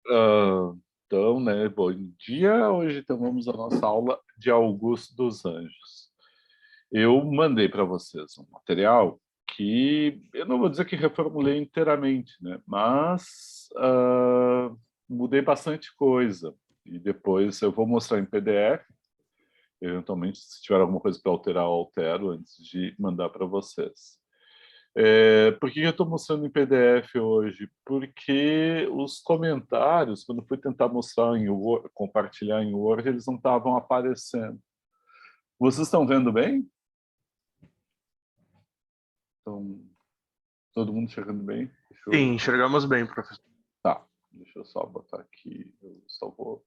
Então, né, bom dia. Hoje então vamos à nossa aula de Augusto dos Anjos. Eu mandei para vocês um material que eu não vou dizer que reformulei inteiramente, né, mas mudei bastante coisa. E depois eu vou mostrar em PDF. Eventualmente, se tiver alguma coisa para alterar, eu altero antes de mandar para vocês. Por que eu estou mostrando em PDF hoje? Porque os comentários, quando eu fui tentar mostrar em Word, compartilhar em Word, eles não estavam aparecendo. Vocês estão vendo bem? Então, todo mundo enxergando bem? Sim, enxergamos bem, professor. Tá, deixa eu só botar aqui, eu só vou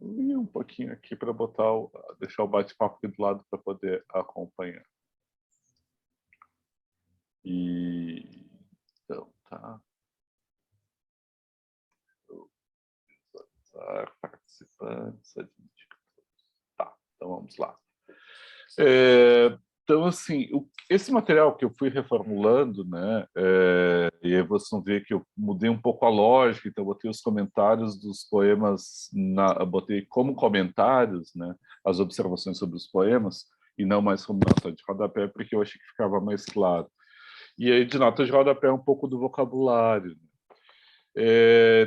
ir um pouquinho aqui para deixar o bate-papo aqui do lado para poder acompanhar. Então, tá. Visualizar participantes, tá, então vamos lá. Então, assim, esse material que eu fui reformulando, né, e aí vocês vão ver que eu mudei um pouco a lógica, então eu botei os comentários dos poemas, eu botei como comentários, né, as observações sobre os poemas, e não mais como nota de rodapé, porque eu achei que ficava mais claro. E aí, de nota de rodapé, um pouco do vocabulário.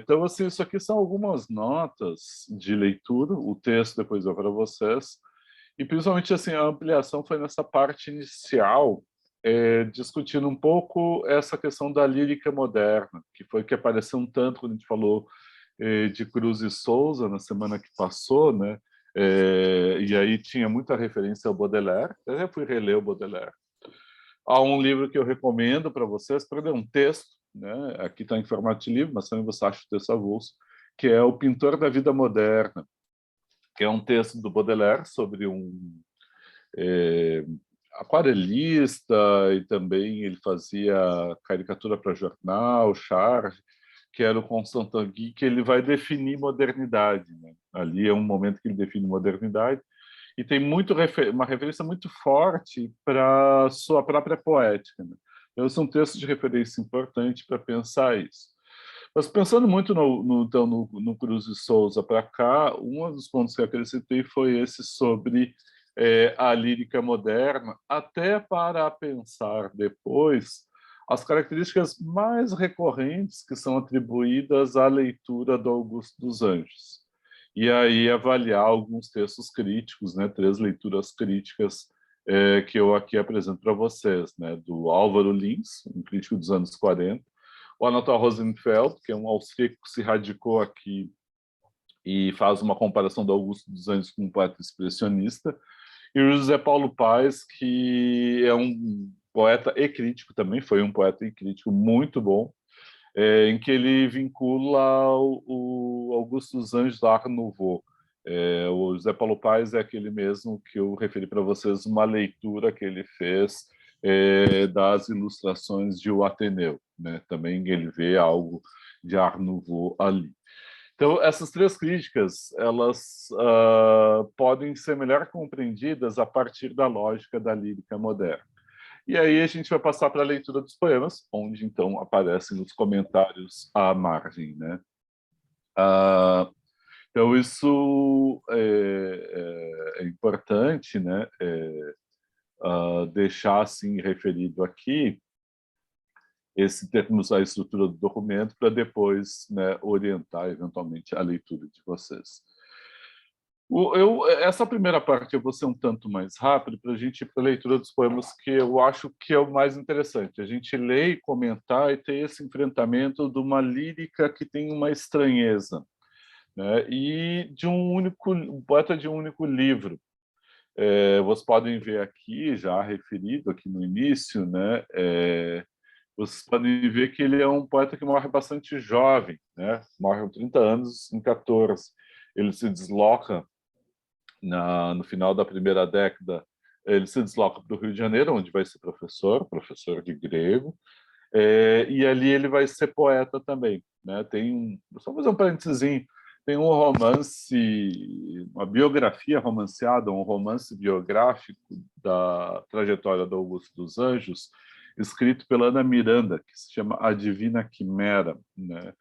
Então, assim, isso aqui são algumas notas de leitura, o texto depois eu vou para vocês, e principalmente assim, a ampliação foi nessa parte inicial, discutindo um pouco essa questão da lírica moderna, que foi que apareceu um tanto quando a gente falou de Cruz e Souza na semana que passou, né? E aí tinha muita referência ao Baudelaire, eu já fui reler o Baudelaire. Há um livro que eu recomendo para vocês, para ler um texto, né? Aqui está em formato de livro, mas também você acha o texto avulso, que é O Pintor da Vida Moderna, que é um texto do Baudelaire sobre um aquarelista, e também ele fazia caricatura para jornal, charge, que era o Constantin Guy, que ele vai definir modernidade, né? Ali é um momento que ele define modernidade, e tem uma referência muito forte para a sua própria poética, né? Então, esse é um texto de referência importante para pensar isso. Mas pensando muito no Cruz e Souza para cá, um dos pontos que eu acrescentei foi esse sobre a lírica moderna, até para pensar depois as características mais recorrentes que são atribuídas à leitura do Augusto dos Anjos. E aí avaliar alguns textos críticos, né, 3 leituras críticas que eu aqui apresento para vocês, né, do Álvaro Lins, um crítico dos anos 40, o Anatol Rosenfeld, que é um austríaco que se radicou aqui e faz uma comparação do Augusto dos Anjos com um poeta expressionista, e o José Paulo Paes, que é um poeta e crítico também, foi um poeta e crítico muito bom, em que ele vincula o Augusto dos Anjos à Art Nouveau. O José Paulo Paes é aquele mesmo que eu referi para vocês, uma leitura que ele fez das ilustrações de O Ateneu, né? Também ele vê algo de Art Nouveau ali. Então, essas 3 críticas, elas podem ser melhor compreendidas a partir da lógica da lírica moderna. E aí a gente vai passar para a leitura dos poemas, onde então aparecem os comentários à margem, né? Então isso é importante, né? Deixar assim referido aqui esse termos a estrutura do documento para depois, né, orientar eventualmente a leitura de vocês. Essa primeira parte eu vou ser um tanto mais rápido para a gente ir para a leitura dos poemas, que eu acho que é o mais interessante. A gente ler e comentar e ter esse enfrentamento de uma lírica que tem uma estranheza, né? E de um poeta de um único livro. Vocês podem ver aqui, já referido aqui no início, né? Vocês podem ver que ele é um poeta que morre bastante jovem, né? Morre com 30 anos, em 14. Ele se desloca no final da primeira década, ele se desloca para o Rio de Janeiro, onde vai ser professor de grego, e ali ele vai ser poeta também, né? Só fazer um parênteses, tem um romance, uma biografia romanceada, um romance biográfico da trajetória do Augusto dos Anjos, escrito pela Ana Miranda, que se chama A Divina Quimera, né?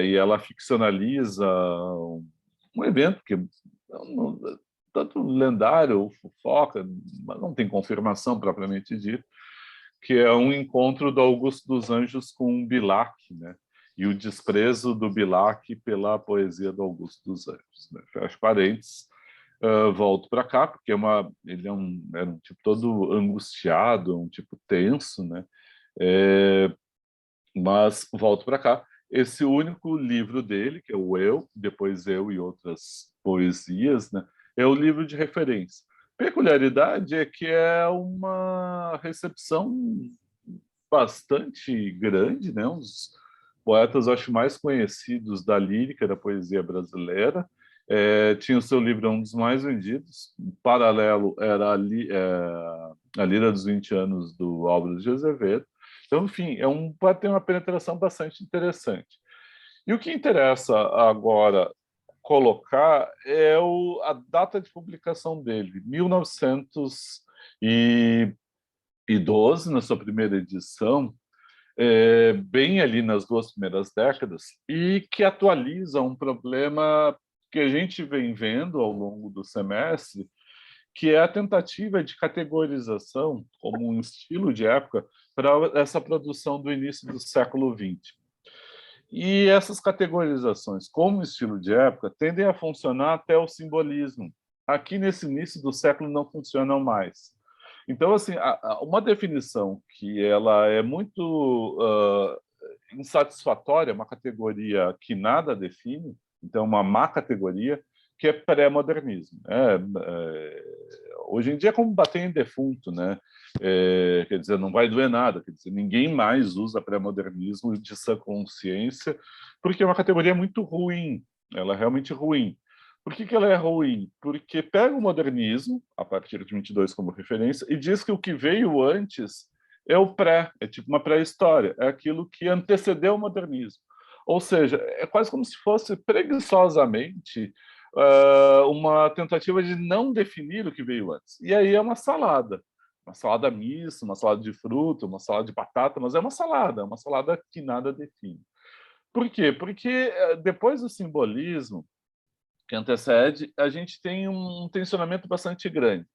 E ela ficcionaliza um evento que tanto lendário ou fofoca, mas não tem confirmação propriamente dita, que é um encontro do Augusto dos Anjos com o Bilac, né? E o desprezo do Bilac pela poesia do Augusto dos Anjos. Né? Fecho parênteses, volto para cá, porque ele era um tipo todo angustiado, um tipo tenso, né? Mas volto para cá. Esse único livro dele, que é o Eu, depois Eu e Outras Poesias, né? É o livro de referência. Peculiaridade é que é uma recepção bastante grande, né? Um dos poetas, acho, mais conhecidos da lírica, da poesia brasileira. Tinha o seu livro, um dos mais vendidos. Em paralelo era a Lira dos 20 Anos, do Álvaro de Azevedo. Então, enfim, pode ter uma penetração bastante interessante. E o que interessa agora colocar é a data de publicação dele, 1912, na sua primeira edição, bem ali nas 2 primeiras décadas, e que atualiza um problema que a gente vem vendo ao longo do semestre, que é a tentativa de categorização como um estilo de época para essa produção do início do século XX. E essas categorizações, como estilo de época, tendem a funcionar até o simbolismo. Aqui, nesse início do século, não funcionam mais. Então, assim, uma definição que ela é muito insatisfatória, uma categoria que nada define, então uma má categoria, que é pré-modernismo. Hoje em dia é como bater em defunto, né? Quer dizer, não vai doer nada, quer dizer, ninguém mais usa pré-modernismo de sã consciência, porque é uma categoria muito ruim, ela é realmente ruim. Por que ela é ruim? Porque pega o modernismo, a partir de 22 como referência, e diz que o que veio antes é o pré, é tipo uma pré-história, é aquilo que antecedeu o modernismo. Ou seja, é quase como se fosse preguiçosamente uma tentativa de não definir o que veio antes. E aí é uma salada mista, uma salada de fruta, uma salada de batata, mas é uma salada que nada define. Por quê? Porque depois do simbolismo que antecede, a gente tem um tensionamento bastante grande.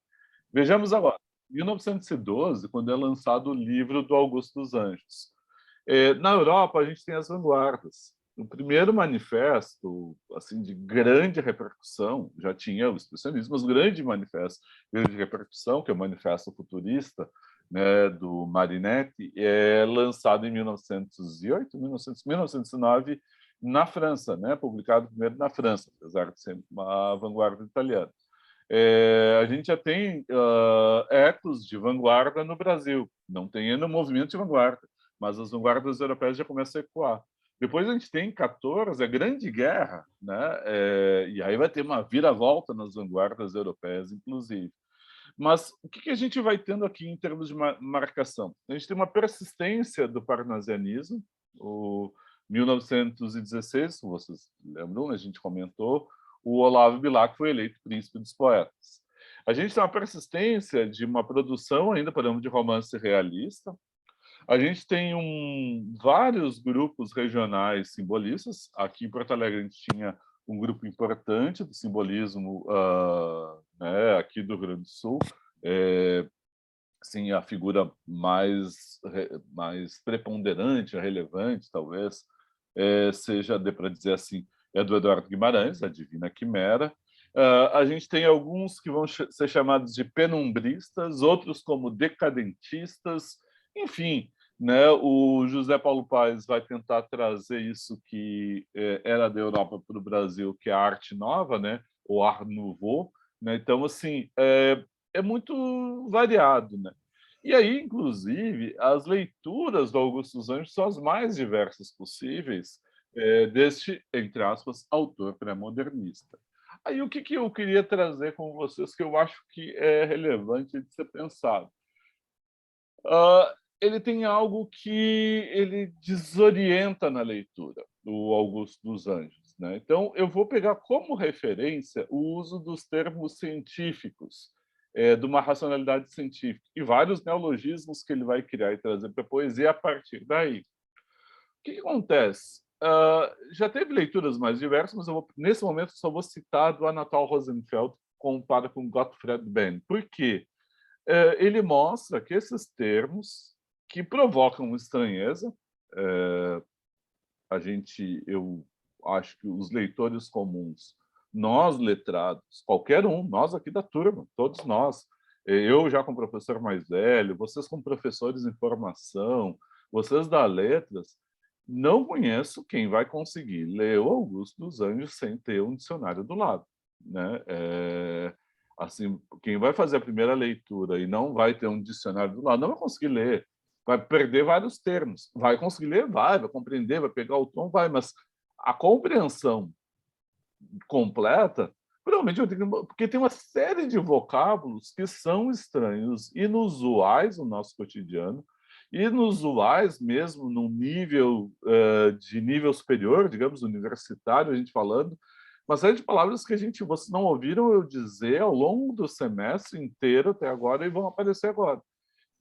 Vejamos agora, 1912, quando é lançado o livro do Augusto dos Anjos. Na Europa, a gente tem as vanguardas. O primeiro manifesto, assim, de grande repercussão, já tinha o expressionismo, mas o grande manifesto de grande repercussão, que é o Manifesto Futurista, né, do Marinetti, é lançado em 1908, 1909, na França, né, publicado primeiro na França, apesar de ser uma vanguarda italiana. A gente já tem ecos de vanguarda no Brasil. Não tem ainda um movimento de vanguarda, mas as vanguardas europeias já começam a ecoar. Depois a gente tem 14, a Grande Guerra, né? E aí vai ter uma viravolta nas vanguardas europeias, inclusive. Mas o que a gente vai tendo aqui em termos de marcação? A gente tem uma persistência do parnasianismo, o 1916, se vocês lembram, a gente comentou, o Olavo Bilac foi eleito príncipe dos poetas. A gente tem uma persistência de uma produção ainda, podemos, de romance realista. A gente tem vários grupos regionais simbolistas. Aqui em Porto Alegre a gente tinha um grupo importante do simbolismo né, aqui do Rio Grande do Sul. Sim, a figura mais preponderante, relevante, talvez, seja, dê para dizer assim, é do Eduardo Guimarães, a Divina Quimera. A gente tem alguns que vão ser chamados de penumbristas, outros como decadentistas, enfim, né? O José Paulo Paes vai tentar trazer isso que era da Europa para o Brasil, que é a arte nova, né? O Art Nouveau, né? Então, assim, é muito variado, né? E aí, inclusive, as leituras do Augusto dos Anjos são as mais diversas possíveis deste, entre aspas, autor pré-modernista. Aí, o que eu queria trazer com vocês, que eu acho que é relevante de ser pensado? Ele tem algo que ele desorienta na leitura, do Augusto dos Anjos. Né? Então, eu vou pegar como referência o uso dos termos científicos de uma racionalidade científica, e vários neologismos que ele vai criar e trazer para a poesia a partir daí. O que acontece? Já teve leituras mais diversas, mas nesse momento só vou citar do Anatol Rosenfeld comparado com Gottfried Benn. Por quê? Ele mostra que esses termos que provocam estranheza, eu acho que os leitores comuns, nós letrados, qualquer um, nós aqui da turma, todos nós, eu já como professor mais velho, vocês como professores em formação, vocês da letras, não conheço quem vai conseguir ler o Augusto dos Anjos sem ter um dicionário do lado, né? Assim, quem vai fazer a primeira leitura e não vai ter um dicionário do lado, não vai conseguir ler, vai perder vários termos. Vai conseguir ler? Vai compreender, vai pegar o tom, vai, mas a compreensão completa, provavelmente eu tenho, porque tem uma série de vocábulos que são estranhos, inusuais no nosso cotidiano, inusuais mesmo num nível de nível superior, digamos, universitário, a gente falando, uma série de palavras que vocês não ouviram eu dizer ao longo do semestre inteiro até agora e vão aparecer agora.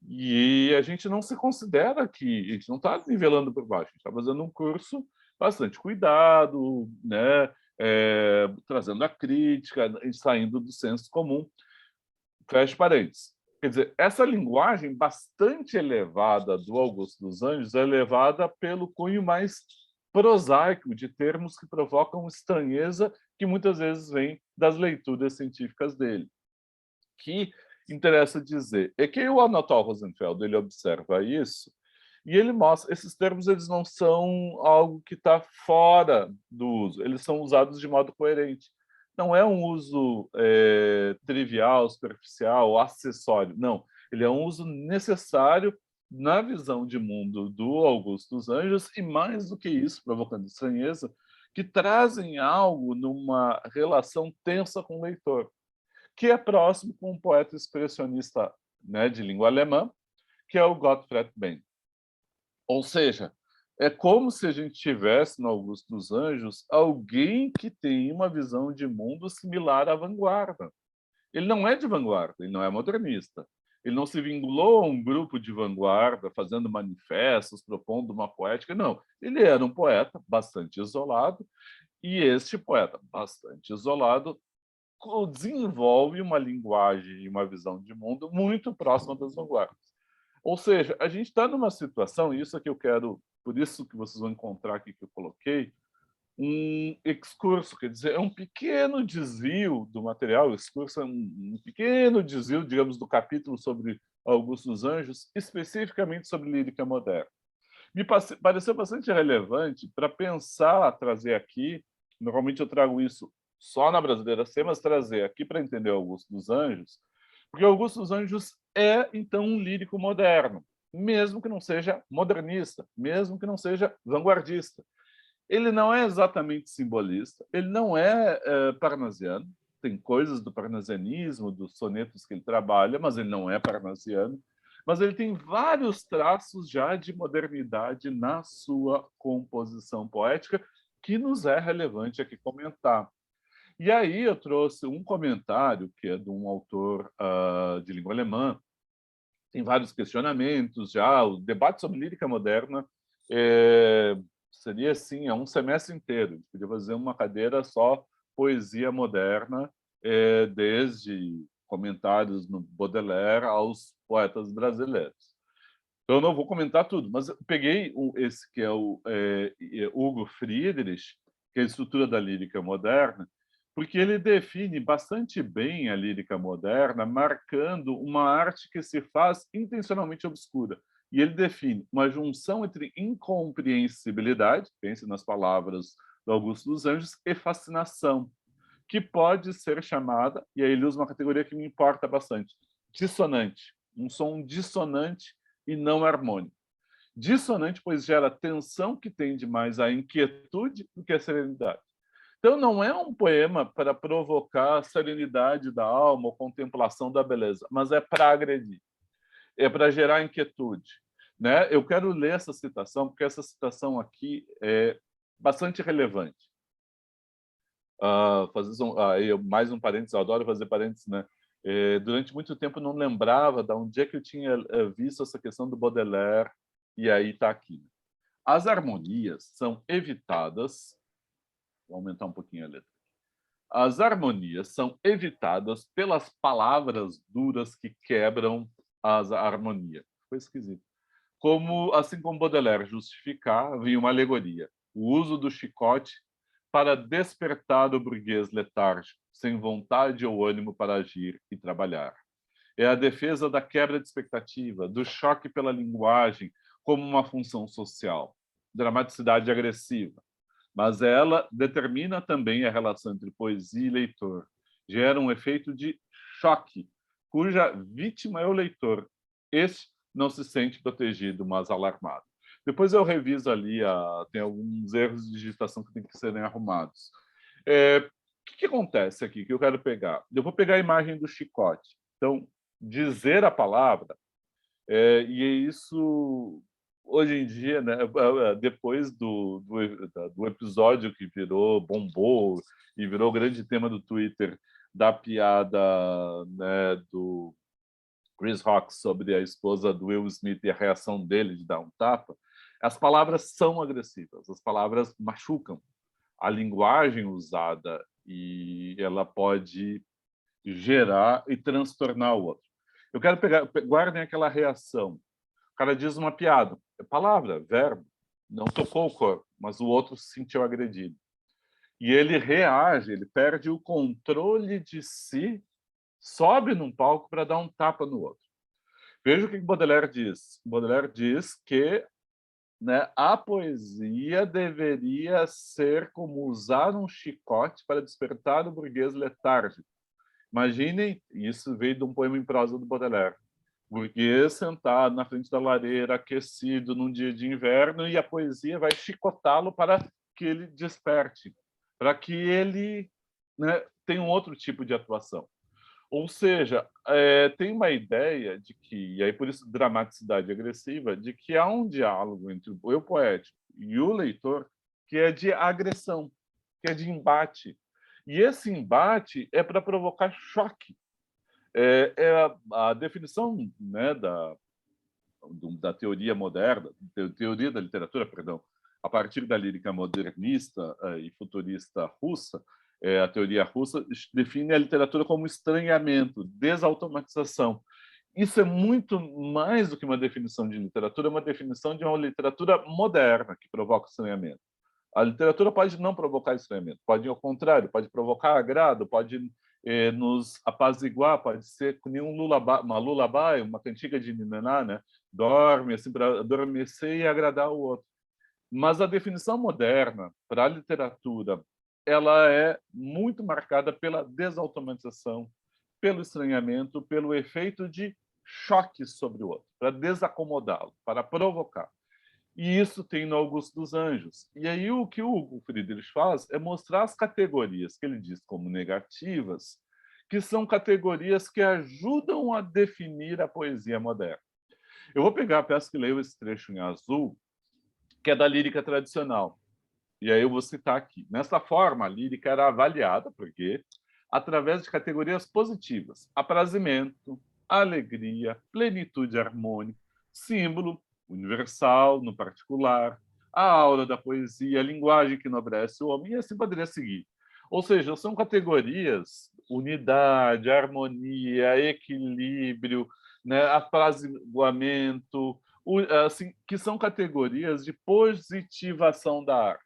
E a gente não se considera aqui, a gente não está nivelando por baixo, a gente está fazendo um curso bastante cuidado, né? Trazendo a crítica, saindo do senso comum. Fecha parênteses. Quer dizer, essa linguagem bastante elevada do Augusto dos Anjos é elevada pelo cunho mais prosaico de termos que provocam estranheza, que muitas vezes vem das leituras científicas dele. Que interessa dizer é que o Anatol Rosenfeld ele observa isso e ele mostra esses termos, eles não são algo que está fora do uso, eles são usados de modo coerente. Não é um uso trivial, superficial, acessório. Não, ele é um uso necessário na visão de mundo do Augusto dos Anjos e, mais do que isso, provocando estranheza, que trazem algo numa relação tensa com o leitor, que é próximo com um poeta expressionista, né, de língua alemã, que é o Gottfried Benn. Ou seja, é como se a gente tivesse no Augusto dos Anjos alguém que tem uma visão de mundo similar à vanguarda. Ele não é de vanguarda, ele não é modernista. Ele não se vinculou a um grupo de vanguarda, fazendo manifestos, propondo uma poética. Não, ele era um poeta bastante isolado, e este poeta bastante isolado desenvolve uma linguagem e uma visão de mundo muito próxima das vanguardas. Ou seja, a gente está numa situação, e isso é que eu quero, por isso que vocês vão encontrar aqui que eu coloquei, um excurso, quer dizer, é um pequeno desvio do material, o excurso é um pequeno desvio, digamos, do capítulo sobre Augusto dos Anjos, especificamente sobre lírica moderna. Me pareceu bastante relevante para pensar, trazer aqui, normalmente eu trago isso só na Brasileira C, mas trazer aqui para entender Augusto dos Anjos, porque Augusto dos Anjos é, então, um lírico moderno, mesmo que não seja modernista, mesmo que não seja vanguardista. Ele não é exatamente simbolista, ele não é parnasiano, tem coisas do parnasianismo, dos sonetos que ele trabalha, mas ele não é parnasiano. Mas ele tem vários traços já de modernidade na sua composição poética, que nos é relevante aqui comentar. E aí eu trouxe um comentário que é de um autor de língua alemã, tem vários questionamentos já, o debate sobre lírica moderna seria assim, um semestre inteiro, a gente podia fazer uma cadeira só poesia moderna, desde comentários no Baudelaire aos poetas brasileiros. Então, eu não vou comentar tudo, mas eu peguei esse que é o Hugo Friedrich, que é a estrutura da lírica moderna, porque ele define bastante bem a lírica moderna, marcando uma arte que se faz intencionalmente obscura. E ele define uma junção entre incompreensibilidade, pense nas palavras do Augusto dos Anjos, e fascinação, que pode ser chamada, e aí ele usa uma categoria que me importa bastante, dissonante. Um som dissonante e não harmônico. Dissonante, pois gera tensão que tende mais à inquietude do que à serenidade. Então, não é um poema para provocar a serenidade da alma ou contemplação da beleza, mas é para agredir, é para gerar inquietude. Né? Eu quero ler essa citação, porque essa citação aqui é bastante relevante. Mais um parênteses, eu adoro fazer parênteses, né? Durante muito tempo não lembrava de onde é que eu tinha visto essa questão do Baudelaire, e aí está aqui. As harmonias são evitadas. Vou aumentar um pouquinho a letra. As harmonias são evitadas pelas palavras duras que quebram a harmonia. Foi esquisito. Assim como Baudelaire justificava em uma alegoria o uso do chicote para despertar o burguês letárgico, sem vontade ou ânimo para agir e trabalhar. É a defesa da quebra de expectativa, do choque pela linguagem como uma função social, dramaticidade agressiva. Mas ela determina também a relação entre poesia e leitor. Gera um efeito de choque, cuja vítima é o leitor. Este não se sente protegido, mas alarmado. Depois eu reviso ali, tem alguns erros de digitação que têm que serem arrumados. O que acontece aqui que eu quero pegar? Eu vou pegar a imagem do chicote. Então, dizer a palavra, e isso hoje em dia, né, depois do episódio que bombou e virou grande tema do Twitter, da piada, né, do Chris Rock sobre a esposa do Will Smith e a reação dele de dar um tapa, as palavras são agressivas, as palavras machucam. A linguagem usada e ela pode gerar e transtornar o outro. Eu quero guardem aquela reação. O cara diz uma piada, é palavra, verbo, não tocou o corpo, mas o outro se sentiu agredido. E ele reage, ele perde o controle de si, sobe num palco para dar um tapa no outro. Veja o que Baudelaire diz. Baudelaire diz que, né, a poesia deveria ser como usar um chicote para despertar o burguês letárgico. Imaginem, isso veio de um poema em prosa do Baudelaire. Burguês sentado na frente da lareira, aquecido num dia de inverno, e a poesia vai chicotá-lo para que ele desperte, para que ele, né, tenha um outro tipo de atuação. Ou seja, tem uma ideia de que, e aí por isso dramaticidade agressiva, de que há um diálogo entre o eu poético e o leitor que é de agressão, que é de embate. E esse embate é para provocar choque. A definição, né, da teoria moderna, teoria da literatura, perdão, a partir da lírica modernista e futurista russa, a teoria russa define a literatura como estranhamento, desautomatização. Isso é muito mais do que uma definição de literatura, é uma definição de uma literatura moderna que provoca estranhamento. A literatura pode não provocar estranhamento, pode, ao contrário, pode provocar agrado, pode nos apaziguar, pode ser que nem uma lullaby, uma cantiga de ninaná, né? Dorme assim para adormecer e agradar o outro. Mas a definição moderna para a literatura, ela é muito marcada pela desautomatização, pelo estranhamento, pelo efeito de choque sobre o outro, para desacomodá-lo, para provocar. E isso tem no Augusto dos Anjos. E aí o que o Hugo Friedrich faz é mostrar as categorias que ele diz como negativas, que são categorias que ajudam a definir a poesia moderna. Eu vou pegar, peço que leiam esse trecho em azul, que é da lírica tradicional. E aí eu vou citar aqui. Nessa forma, a lírica era avaliada, porque através de categorias positivas: aprazimento, alegria, plenitude harmônica, símbolo, universal, no particular, a aura da poesia, a linguagem que enobrece o homem, e assim poderia seguir. Ou seja, são categorias, unidade, harmonia, equilíbrio, né, apaziguamento, assim, que são categorias de positivação da arte.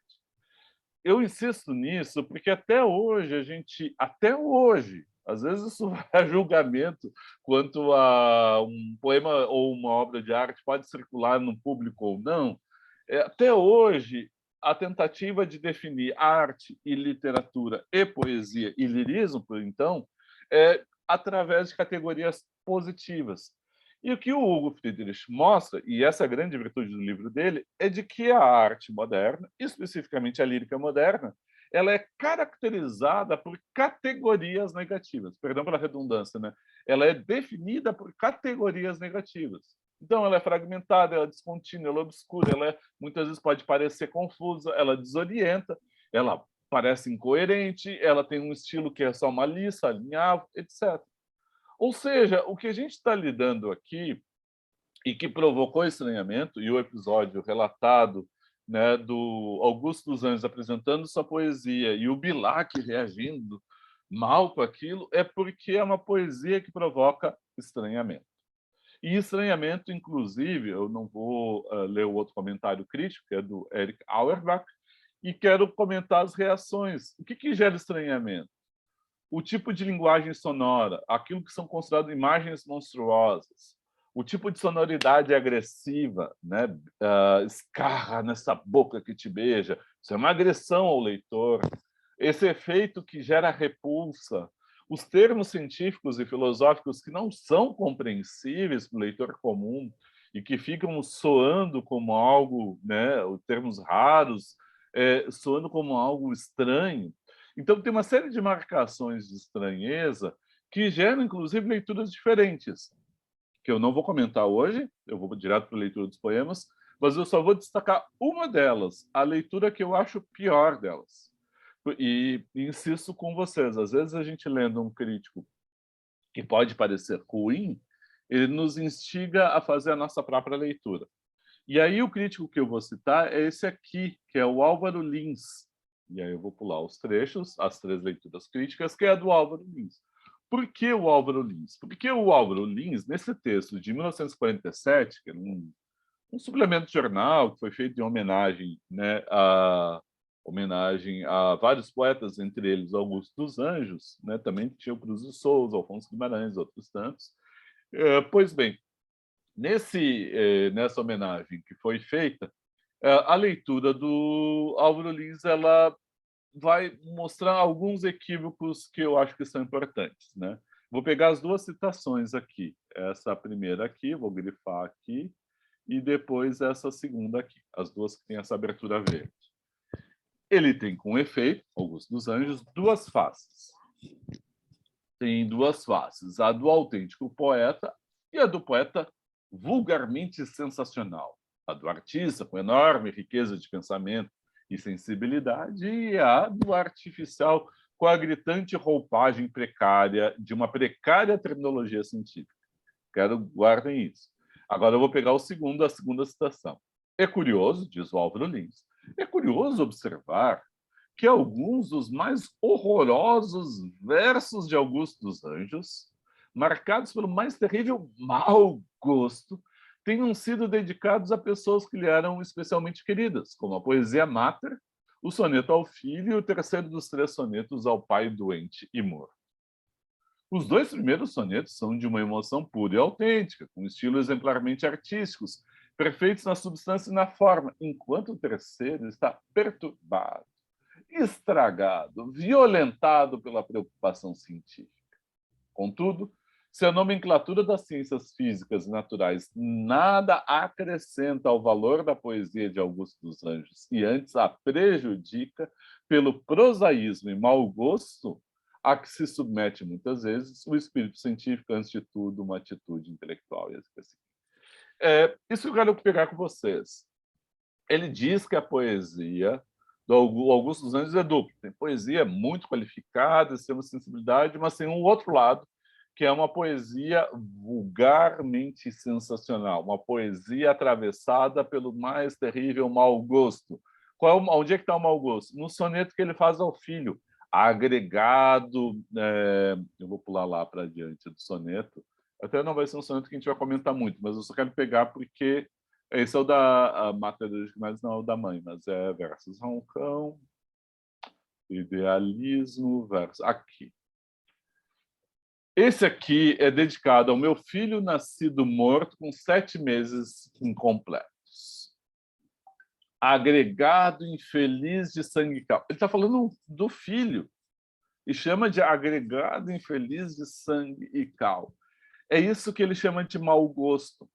Eu insisto nisso porque até hoje, às vezes isso vai a julgamento quanto a um poema ou uma obra de arte pode circular no público ou não. Até hoje, a tentativa de definir arte e literatura e poesia e lirismo, então, é através de categorias positivas. E o que o Hugo Friedrich mostra, e essa é a grande virtude do livro dele, é de que a arte moderna, especificamente a lírica moderna, ela é caracterizada por categorias negativas. Perdão pela redundância, né? Ela é definida por categorias negativas. Então, ela é fragmentada, ela é descontínua, ela é obscura, muitas vezes pode parecer confusa, ela desorienta, ela parece incoerente, ela tem um estilo que é só uma lista, alinhavo, etc. Ou seja, o que a gente está lidando aqui e que provocou estranhamento, e o episódio relatado, né, do Augusto dos Anjos apresentando sua poesia e o Bilac reagindo mal com aquilo, é porque é uma poesia que provoca estranhamento. E estranhamento, inclusive, eu não vou ler o outro comentário crítico, que é do Eric Auerbach, e quero comentar as reações. O que gera estranhamento? O tipo de linguagem sonora, aquilo que são consideradas imagens monstruosas, o tipo de sonoridade agressiva, né? Escarra nessa boca que te beija, isso é uma agressão ao leitor. Esse efeito que gera repulsa, os termos científicos e filosóficos que não são compreensíveis para o leitor comum e que ficam soando como algo, né, termos raros, soando como algo estranho. Então, tem uma série de marcações de estranheza que geram, inclusive, leituras diferentes, que eu não vou comentar hoje, eu vou direto para a leitura dos poemas, mas eu só vou destacar uma delas, a leitura que eu acho pior delas. E insisto com vocês, às vezes a gente lendo um crítico que pode parecer ruim, ele nos instiga a fazer a nossa própria leitura. E aí o crítico que eu vou citar é esse aqui, que é o Álvaro Lins. E aí eu vou pular os trechos, as 3 leituras críticas, que é a do Álvaro Lins. Por que o Álvaro Lins? Porque o Álvaro Lins, nesse texto de 1947, que é um suplemento de jornal que foi feito em homenagem, né, a vários poetas, entre eles Augusto dos Anjos, né, também tinha o Cruz de Souza, Alfonso Guimarães, outros tantos. Pois bem, nessa homenagem que foi feita, a leitura do Álvaro Lins ela vai mostrar alguns equívocos que eu acho que são importantes, né? Vou pegar as 2 citações aqui. Essa primeira aqui, vou grifar aqui, e depois essa segunda aqui, as 2 que têm essa abertura verde. Ele tem, com efeito, Augusto dos Anjos, 2 faces. Tem 2 faces, a do autêntico poeta e a do poeta vulgarmente sensacional, a do artista com enorme riqueza de pensamento e sensibilidade e a do artificial com a gritante roupagem precária de uma precária terminologia científica. Quero guardem isso. Agora eu vou pegar a segunda citação. É curioso, diz o Álvaro Lins, é curioso observar que alguns dos mais horrorosos versos de Augusto dos Anjos, marcados pelo mais terrível mau gosto, tenham sido dedicados a pessoas que lhe eram especialmente queridas, como a poesia Mater, o soneto ao filho e o terceiro dos 3 sonetos ao pai doente e morto. Os 2 primeiros sonetos são de uma emoção pura e autêntica, com estilo exemplarmente artísticos, perfeitos na substância e na forma, enquanto o terceiro está perturbado, estragado, violentado pela preocupação científica. Contudo, se a nomenclatura das ciências físicas e naturais nada acrescenta ao valor da poesia de Augusto dos Anjos e antes a prejudica pelo prosaísmo e mau gosto a que se submete muitas vezes o espírito científico, antes de tudo, uma atitude intelectual. Isso que eu quero pegar com vocês. Ele diz que a poesia do Augusto dos Anjos é dupla. Tem poesia muito qualificada, extrema sensibilidade, mas tem um outro lado, que é uma poesia vulgarmente sensacional, uma poesia atravessada pelo mais terrível mau gosto. Onde é que está o mau gosto? No soneto que ele faz ao filho, agregado, eu vou pular lá para diante do soneto, até não vai ser um soneto que a gente vai comentar muito, mas eu só quero pegar porque esse é o da Mata mas não é o da mãe, mas é versus Roncão, idealismo, versus... Aqui. Esse aqui é dedicado ao meu filho nascido morto com 7 meses incompletos. Agregado infeliz de sangue e cal. Ele está falando do filho e chama de agregado infeliz de sangue e cal. É isso que ele chama de mau gosto.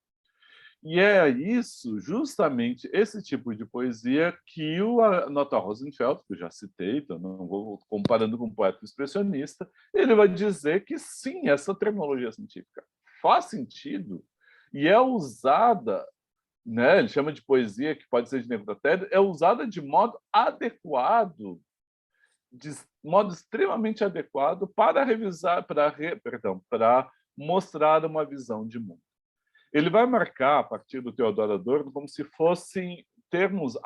E é isso, justamente, esse tipo de poesia que o Nota Rosenfeld, que eu já citei, então não vou comparando com um poeta expressionista, ele vai dizer que sim, essa terminologia científica faz sentido e é usada, né, ele chama de poesia que pode ser de necrotério, é usada de modo adequado, de modo extremamente adequado para revisar, para mostrar uma visão de mundo. Ele vai marcar, a partir do Theodor Adorno, como se fossem termos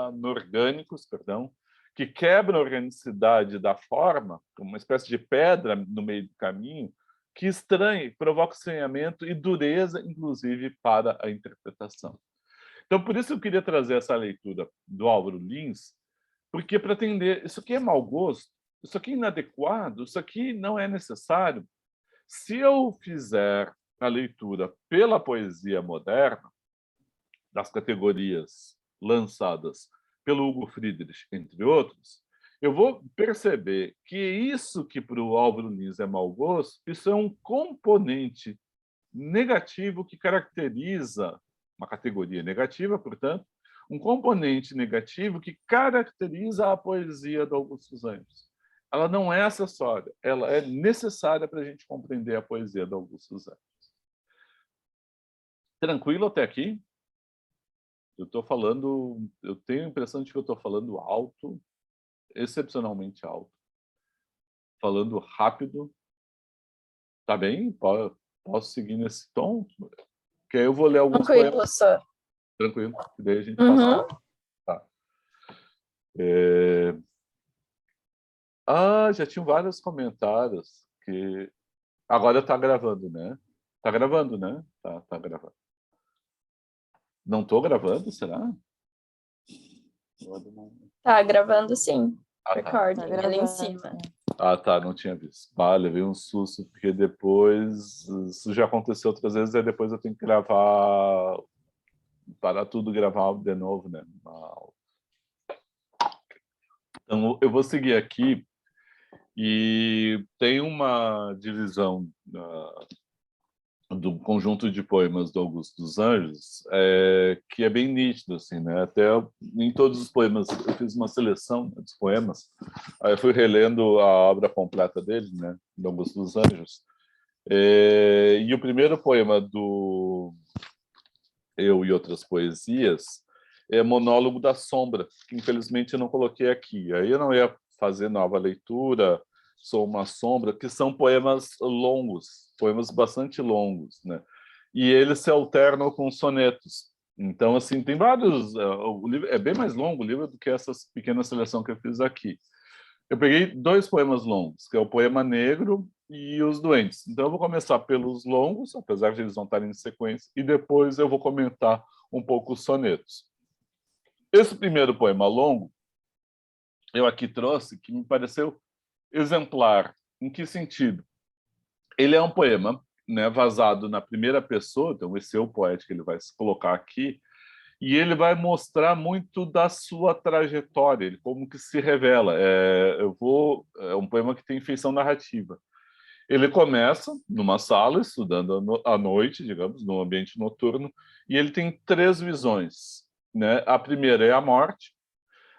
anorgânicos, que quebram a organicidade da forma, como uma espécie de pedra no meio do caminho, que estranha, provoca estranhamento e dureza, inclusive, para a interpretação. Então, por isso eu queria trazer essa leitura do Álvaro Lins, porque para entender, isso aqui é mau gosto, isso aqui é inadequado, isso aqui não é necessário. Se eu fizer a leitura pela poesia moderna, das categorias lançadas pelo Hugo Friedrich, entre outros, eu vou perceber que isso que para o Álvaro Lins é mau gosto, isso é um componente negativo que caracteriza uma categoria negativa, portanto, um componente negativo que caracteriza a poesia do Augusto dos Anjos. Ela não é acessória, ela é necessária para a gente compreender a poesia do Augusto dos Anjos. Tranquilo até aqui? Eu estou falando, eu tenho a impressão de que eu estou falando alto, excepcionalmente alto, falando rápido. Tá bem? Posso seguir nesse tom? Que aí eu vou ler alguns Tranquilo, poemas. professor. Tranquilo, e daí a gente passa. Tá. Já tinham vários comentários que... Agora está gravando, né? Está gravando, né? Tá gravando. Não estou gravando, será? Tá gravando, sim. Tá. Recording, ali em cima. Tá, não tinha visto. Levei um susto, porque depois... Isso já aconteceu outras vezes, aí depois eu tenho que gravar... Parar tudo, gravar de novo, né? Então, eu vou seguir aqui. E tem uma divisão do conjunto de poemas do Augusto dos Anjos que é bem nítido, assim, né? Até em todos os poemas, eu fiz uma seleção dos poemas, aí eu fui relendo a obra completa dele, né? Do Augusto dos Anjos. E o primeiro poema do Eu e Outras Poesias é Monólogo da Sombra, que infelizmente eu não coloquei aqui. Aí eu não ia fazer nova leitura, Sou uma Sombra, que são poemas longos, poemas bastante longos, né? E eles se alternam com sonetos. Então, assim, tem vários... o livro é bem mais longo o livro do que essa pequena seleção que eu fiz aqui. Eu peguei 2 poemas longos, que é o Poema Negro e Os Doentes. Então, eu vou começar pelos longos, apesar de eles não estarem em sequência, e depois eu vou comentar um pouco os sonetos. Esse primeiro poema longo, eu aqui trouxe, que me pareceu exemplar. Em que sentido? Ele é um poema, né, vazado na primeira pessoa, então esse é o poeta que ele vai se colocar aqui, e ele vai mostrar muito da sua trajetória, ele como que se revela. É um poema que tem feição narrativa. Ele começa numa sala, estudando à noite, digamos, num ambiente noturno, e ele tem 3 visões, né? A primeira é a morte,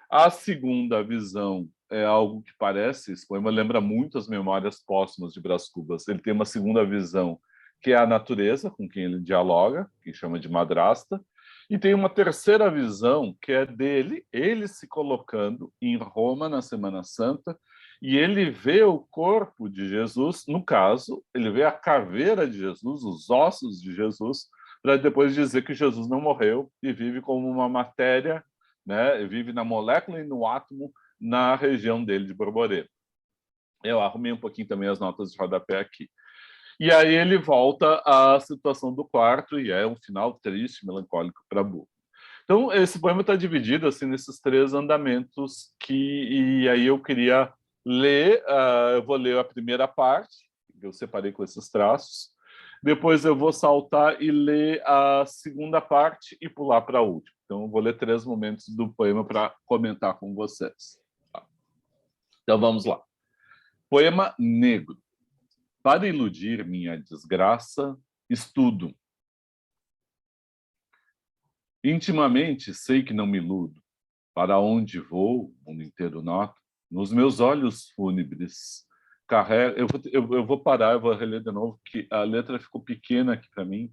a segunda visão é algo que parece, esse poema lembra muito as Memórias Póstumas de Brás Cubas. Ele tem uma segunda visão, que é a natureza, com quem ele dialoga, que chama de madrasta, e tem uma terceira visão, que é dele, ele se colocando em Roma na Semana Santa, e ele vê o corpo de Jesus, no caso, ele vê a caveira de Jesus, os ossos de Jesus, para depois dizer que Jesus não morreu e vive como uma matéria, né? Vive na molécula e no átomo na região dele de Borborema. Eu arrumei um pouquinho também as notas de rodapé aqui. E aí ele volta à situação do quarto e é um final triste, melancólico para Burro. Então, esse poema está dividido assim, nesses 3 andamentos e aí eu queria ler, eu vou ler a primeira parte, que eu separei com esses traços, depois eu vou saltar e ler a segunda parte e pular para a última. Então, eu vou ler 3 momentos do poema para comentar com vocês. Tá. Então, vamos lá. Poema Negro. Para iludir minha desgraça, estudo. Intimamente sei que não me iludo. Para onde vou, o mundo inteiro nota, nos meus olhos fúnebres carrega... Eu vou parar, eu vou reler de novo, porque a letra ficou pequena aqui para mim,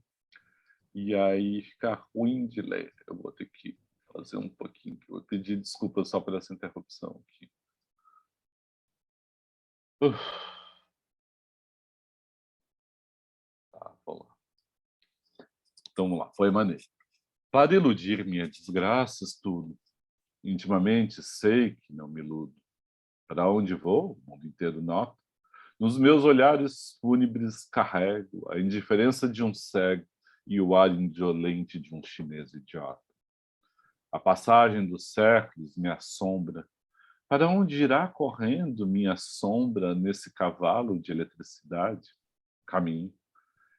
e aí fica ruim de ler. Eu vou ter que fazer um pouquinho. Eu vou pedir desculpa só por essa interrupção aqui. Então, vamos lá, foi maneiro. Para iludir minha desgraça, estudo. Intimamente sei que não me iludo. Para onde vou, o mundo inteiro nota. Nos meus olhares fúnebres carrego a indiferença de um cego e o ar indolente de um chinês idiota. A passagem dos séculos me assombra. Para onde irá correndo minha sombra nesse cavalo de eletricidade? Caminho.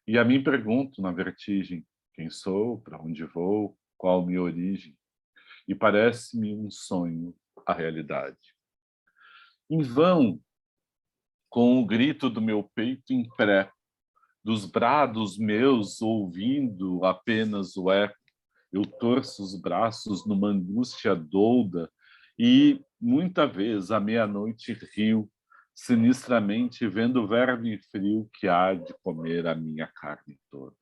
E a mim pergunto na vertigem, quem sou, para onde vou, qual minha origem? E parece-me um sonho a realidade. Em vão, com o grito do meu peito em pré, dos brados meus ouvindo apenas o eco, eu torço os braços numa angústia douda e, muita vez, à meia-noite rio, sinistramente, vendo o verme frio que há de comer a minha carne toda.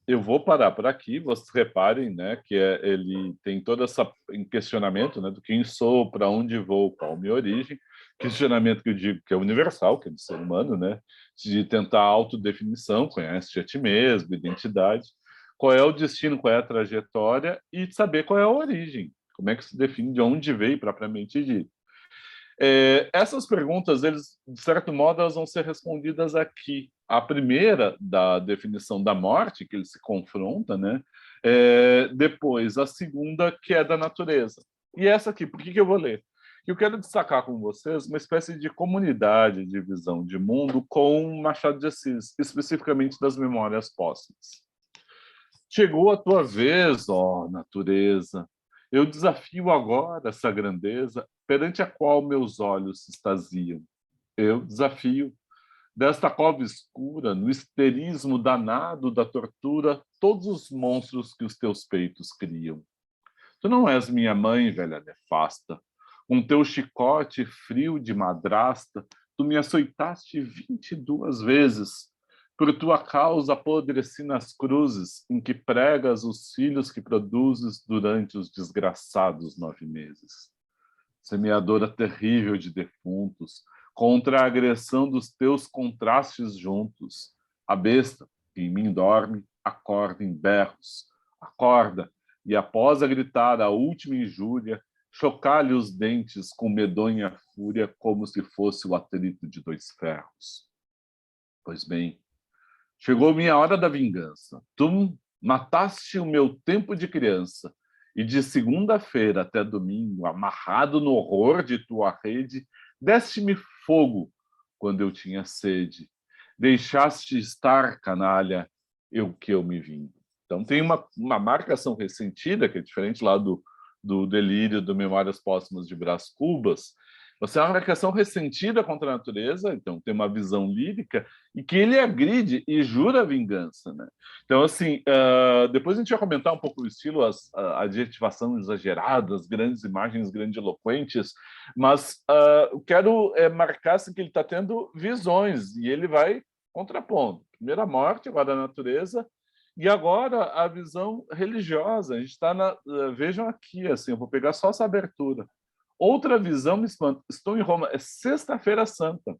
Eu vou parar por aqui, vocês reparem, né, que ele tem todo esse questionamento, né, do quem sou, para onde vou, qual a minha origem, questionamento que eu digo que é universal, que é do ser humano, né, de tentar autodefinição, conhece a ti mesmo, identidade, qual é o destino, qual é a trajetória e saber qual é a origem, como é que se define, de onde veio propriamente dito. Essas perguntas, eles, de certo modo, elas vão ser respondidas aqui. A primeira, da definição da morte, que ele se confronta, né? Depois, a segunda, que é da natureza. E essa aqui, por que eu vou ler? Eu quero destacar com vocês uma espécie de comunidade de visão de mundo com Machado de Assis, especificamente das Memórias Póstumas. Chegou a tua vez, ó natureza. Eu desafio agora essa grandeza perante a qual meus olhos se extasiam. Eu desafio desta cova escura, no histerismo danado da tortura, todos os monstros que os teus peitos criam. Tu não és minha mãe, velha nefasta. Com teu chicote frio de madrasta, tu me açoitaste 22 vezes. Por tua causa apodreci nas cruzes, em que pregas os filhos que produzes durante os desgraçados 9 meses. Semeadora terrível de defuntos, contra a agressão dos teus contrastes juntos. A besta, que em mim dorme, acorda em berros. Acorda, e após a gritar a última injúria, chocar-lhe os dentes com medonha fúria, como se fosse o atrito de 2 ferros. Pois bem, chegou minha hora da vingança. Tu mataste o meu tempo de criança, e de segunda-feira até domingo, amarrado no horror de tua rede, deste-me fogo quando eu tinha sede. Deixaste estar, canalha, que eu me vingo. Então tem uma marcação ressentida, que é diferente lá do delírio do Memórias Póstumas de Brás Cubas. Você é uma marcação ressentida contra a natureza, então tem uma visão lírica, e que ele agride e jura vingança, né? Então, assim, depois a gente vai comentar um pouco o estilo, a adjetivação exagerada, as grandes imagens grandiloquentes, mas eu quero marcar assim, que ele está tendo visões, e ele vai contrapondo. Primeiro a morte, agora a natureza, e agora a visão religiosa. A gente está vejam aqui, assim, eu vou pegar só essa abertura. Outra visão me espanta. Estou em Roma, é Sexta-feira Santa.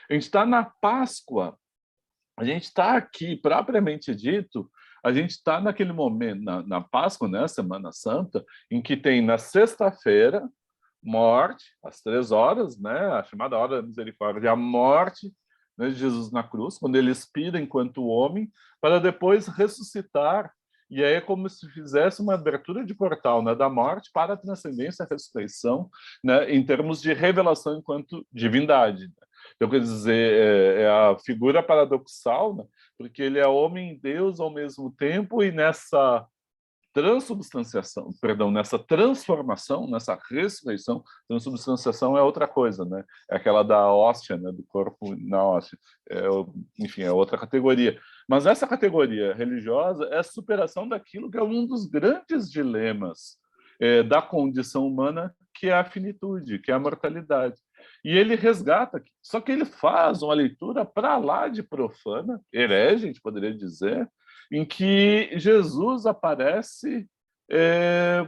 A gente está na Páscoa. A gente está aqui, propriamente dito, a gente está naquele momento, na Páscoa, né, Semana Santa, em que tem na sexta-feira, morte, às 3 horas, né, a chamada hora da misericórdia, a morte, né, de Jesus na cruz, quando ele expira enquanto homem, para depois ressuscitar. E aí é como se fizesse uma abertura de portal, né, da morte para a transcendência, a ressurreição, né, em termos de revelação enquanto divindade. Então, quer dizer, é a figura paradoxal, né, porque ele é homem e Deus ao mesmo tempo, e nessa transubstanciação, perdão, nessa transformação, nessa ressurreição, transubstanciação é outra coisa, né? É aquela da hóstia, né? Do corpo na hóstia. Enfim, é outra categoria. Mas essa categoria religiosa é a superação daquilo que é um dos grandes dilemas da condição humana, que é a finitude, que é a mortalidade. E ele resgata, só que ele faz uma leitura para lá de profana, herege, a gente poderia dizer, em que Jesus aparece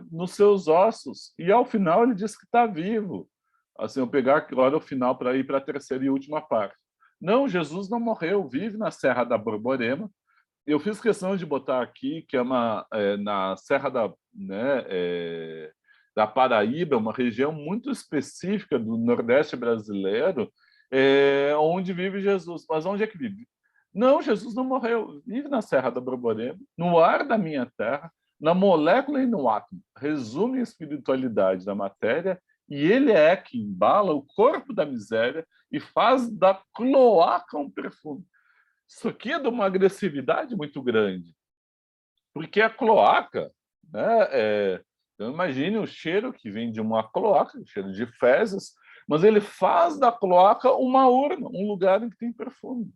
nos seus ossos, e ao final ele diz que está vivo. Assim, eu pegar agora o final para ir para a terceira e última parte. Não, Jesus não morreu, vive na Serra da Borborema, eu fiz questão de botar aqui que na Serra da Paraíba, uma região muito específica do Nordeste brasileiro, onde vive Jesus. Mas onde é que vive? Não, Jesus não morreu. Vive na Serra da Borborema, no ar da minha terra, na molécula e no átomo. Resume a espiritualidade da matéria e ele é que embala o corpo da miséria e faz da cloaca um perfume. Isso aqui é de uma agressividade muito grande, porque a cloaca, né, então imagine o cheiro que vem de uma cloaca, o cheiro de fezes, mas ele faz da cloaca uma urna, um lugar em que tem perfume.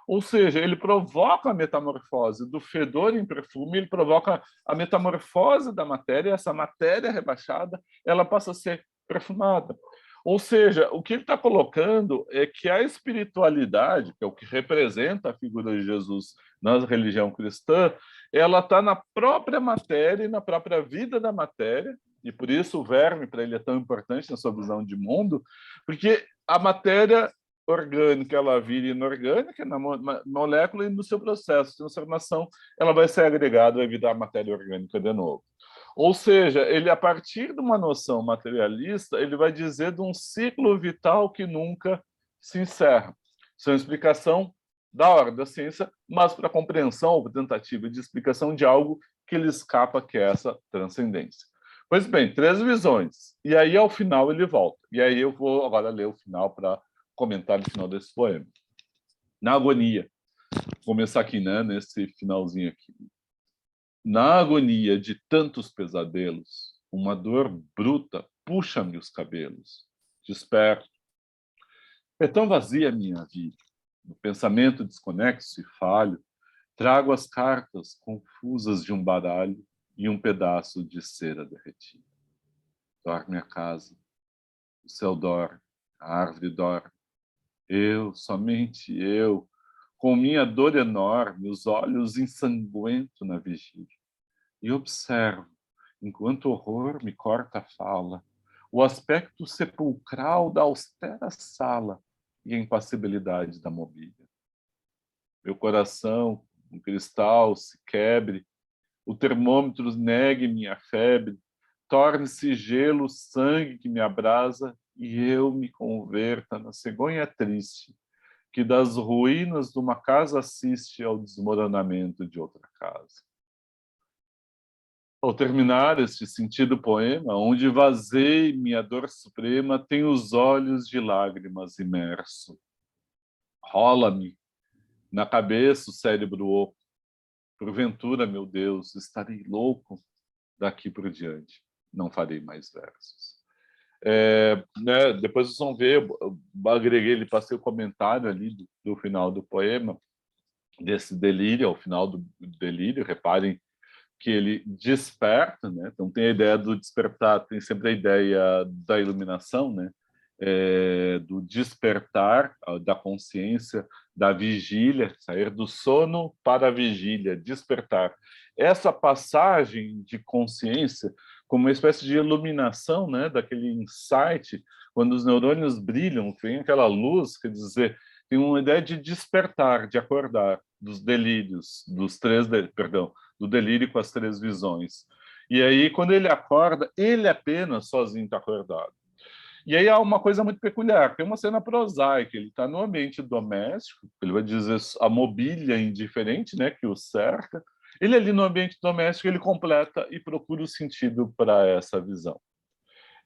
Ou seja, ele provoca a metamorfose do fedor em perfume, ele provoca a metamorfose da matéria, essa matéria rebaixada, ela passa a ser perfumada. Ou seja, o que ele está colocando é que a espiritualidade, que é o que representa a figura de Jesus na religião cristã, ela está na própria matéria e na própria vida da matéria, e por isso o verme para ele é tão importante na sua visão de mundo, porque a matéria orgânica ela vira inorgânica na molécula e no seu processo de transformação ela vai ser agregada, vai virar matéria orgânica de novo. Ou seja, ele a partir de uma noção materialista, ele vai dizer de um ciclo vital que nunca se encerra. Isso é uma explicação da ordem da ciência, mas para a compreensão ou tentativa de explicação de algo que ele escapa, que é essa transcendência. Pois bem, 3 visões. E aí, ao final, ele volta. E aí eu vou agora ler o final para comentar no final desse poema. Na agonia, vou começar aqui, né, nesse finalzinho aqui. Na agonia de tantos pesadelos, uma dor bruta puxa-me os cabelos. Desperto. É tão vazia a minha vida. No pensamento desconexo e falho, trago as cartas confusas de um baralho e um pedaço de cera derretida. Dorme a casa, o céu dorme, a árvore dorme. Eu, somente eu, com minha dor enorme, os olhos ensanguento na vigília. E observo, enquanto o horror me corta a fala, o aspecto sepulcral da austera sala e a impassibilidade da mobília. Meu coração, um cristal, se quebre, o termômetro negue minha febre, torne-se gelo o sangue que me abrasa e eu me converta na cegonha triste, que das ruínas de uma casa assiste ao desmoronamento de outra casa. Ao terminar este sentido poema, onde vazei minha dor suprema, tenho os olhos de lágrimas imerso. Rola-me na cabeça o cérebro oco. Porventura, meu Deus, estarei louco daqui por diante. Não farei mais versos. Né, depois vocês vão ver, eu agreguei, ele passei o comentário ali do final do poema, desse delírio, ao final do delírio, reparem que ele desperta, né? Então tem a ideia do despertar, tem sempre a ideia da iluminação, né? Do despertar da consciência, da vigília, sair do sono para a vigília, despertar. Essa passagem de consciência, como uma espécie de iluminação, né? Daquele insight, quando os neurônios brilham, vem aquela luz, quer dizer, tem uma ideia de despertar, de acordar, dos delírios, do delírio com as 3 visões. E aí, quando ele acorda, ele apenas sozinho está acordado. E aí há uma coisa muito peculiar, tem uma cena prosaica, ele está no ambiente doméstico, ele vai dizer a mobília indiferente, né, que o cerca, ele ali no ambiente doméstico, ele completa e procura o sentido para essa visão.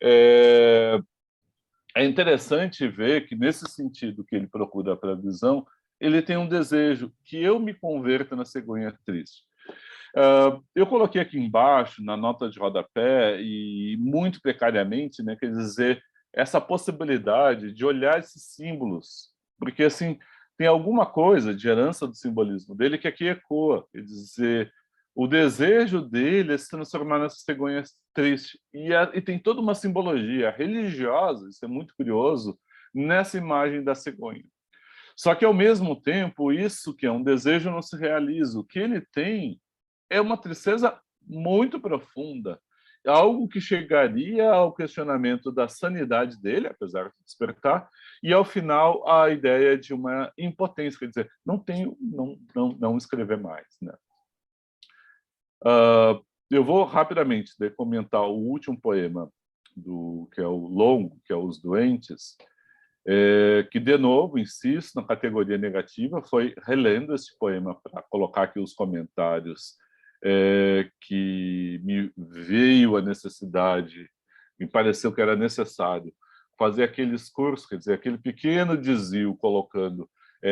É interessante ver que, nesse sentido que ele procura para a visão, ele tem um desejo que eu me converta na cegonha triste. Eu coloquei aqui embaixo, na nota de rodapé, e muito precariamente, né, quer dizer, essa possibilidade de olhar esses símbolos, porque assim tem alguma coisa de herança do simbolismo dele que aqui ecoa, quer dizer, o desejo dele é se transformar nessa cegonha triste, e tem toda uma simbologia religiosa, isso é muito curioso, nessa imagem da cegonha. Só que, ao mesmo tempo, isso que é um desejo não se realiza. O que ele tem é uma tristeza muito profunda. algo que chegaria ao questionamento da sanidade dele, apesar de despertar, e ao final a ideia de uma impotência, quer dizer, não escrever mais, né? Eu vou rapidamente comentar o último poema que é o longo, que é Os Doentes, que, de novo, insisto, na categoria negativa, foi relendo esse poema para colocar aqui os comentários que me veio a necessidade, me pareceu que era necessário fazer aquele discurso, quer dizer, aquele pequeno desvio colocando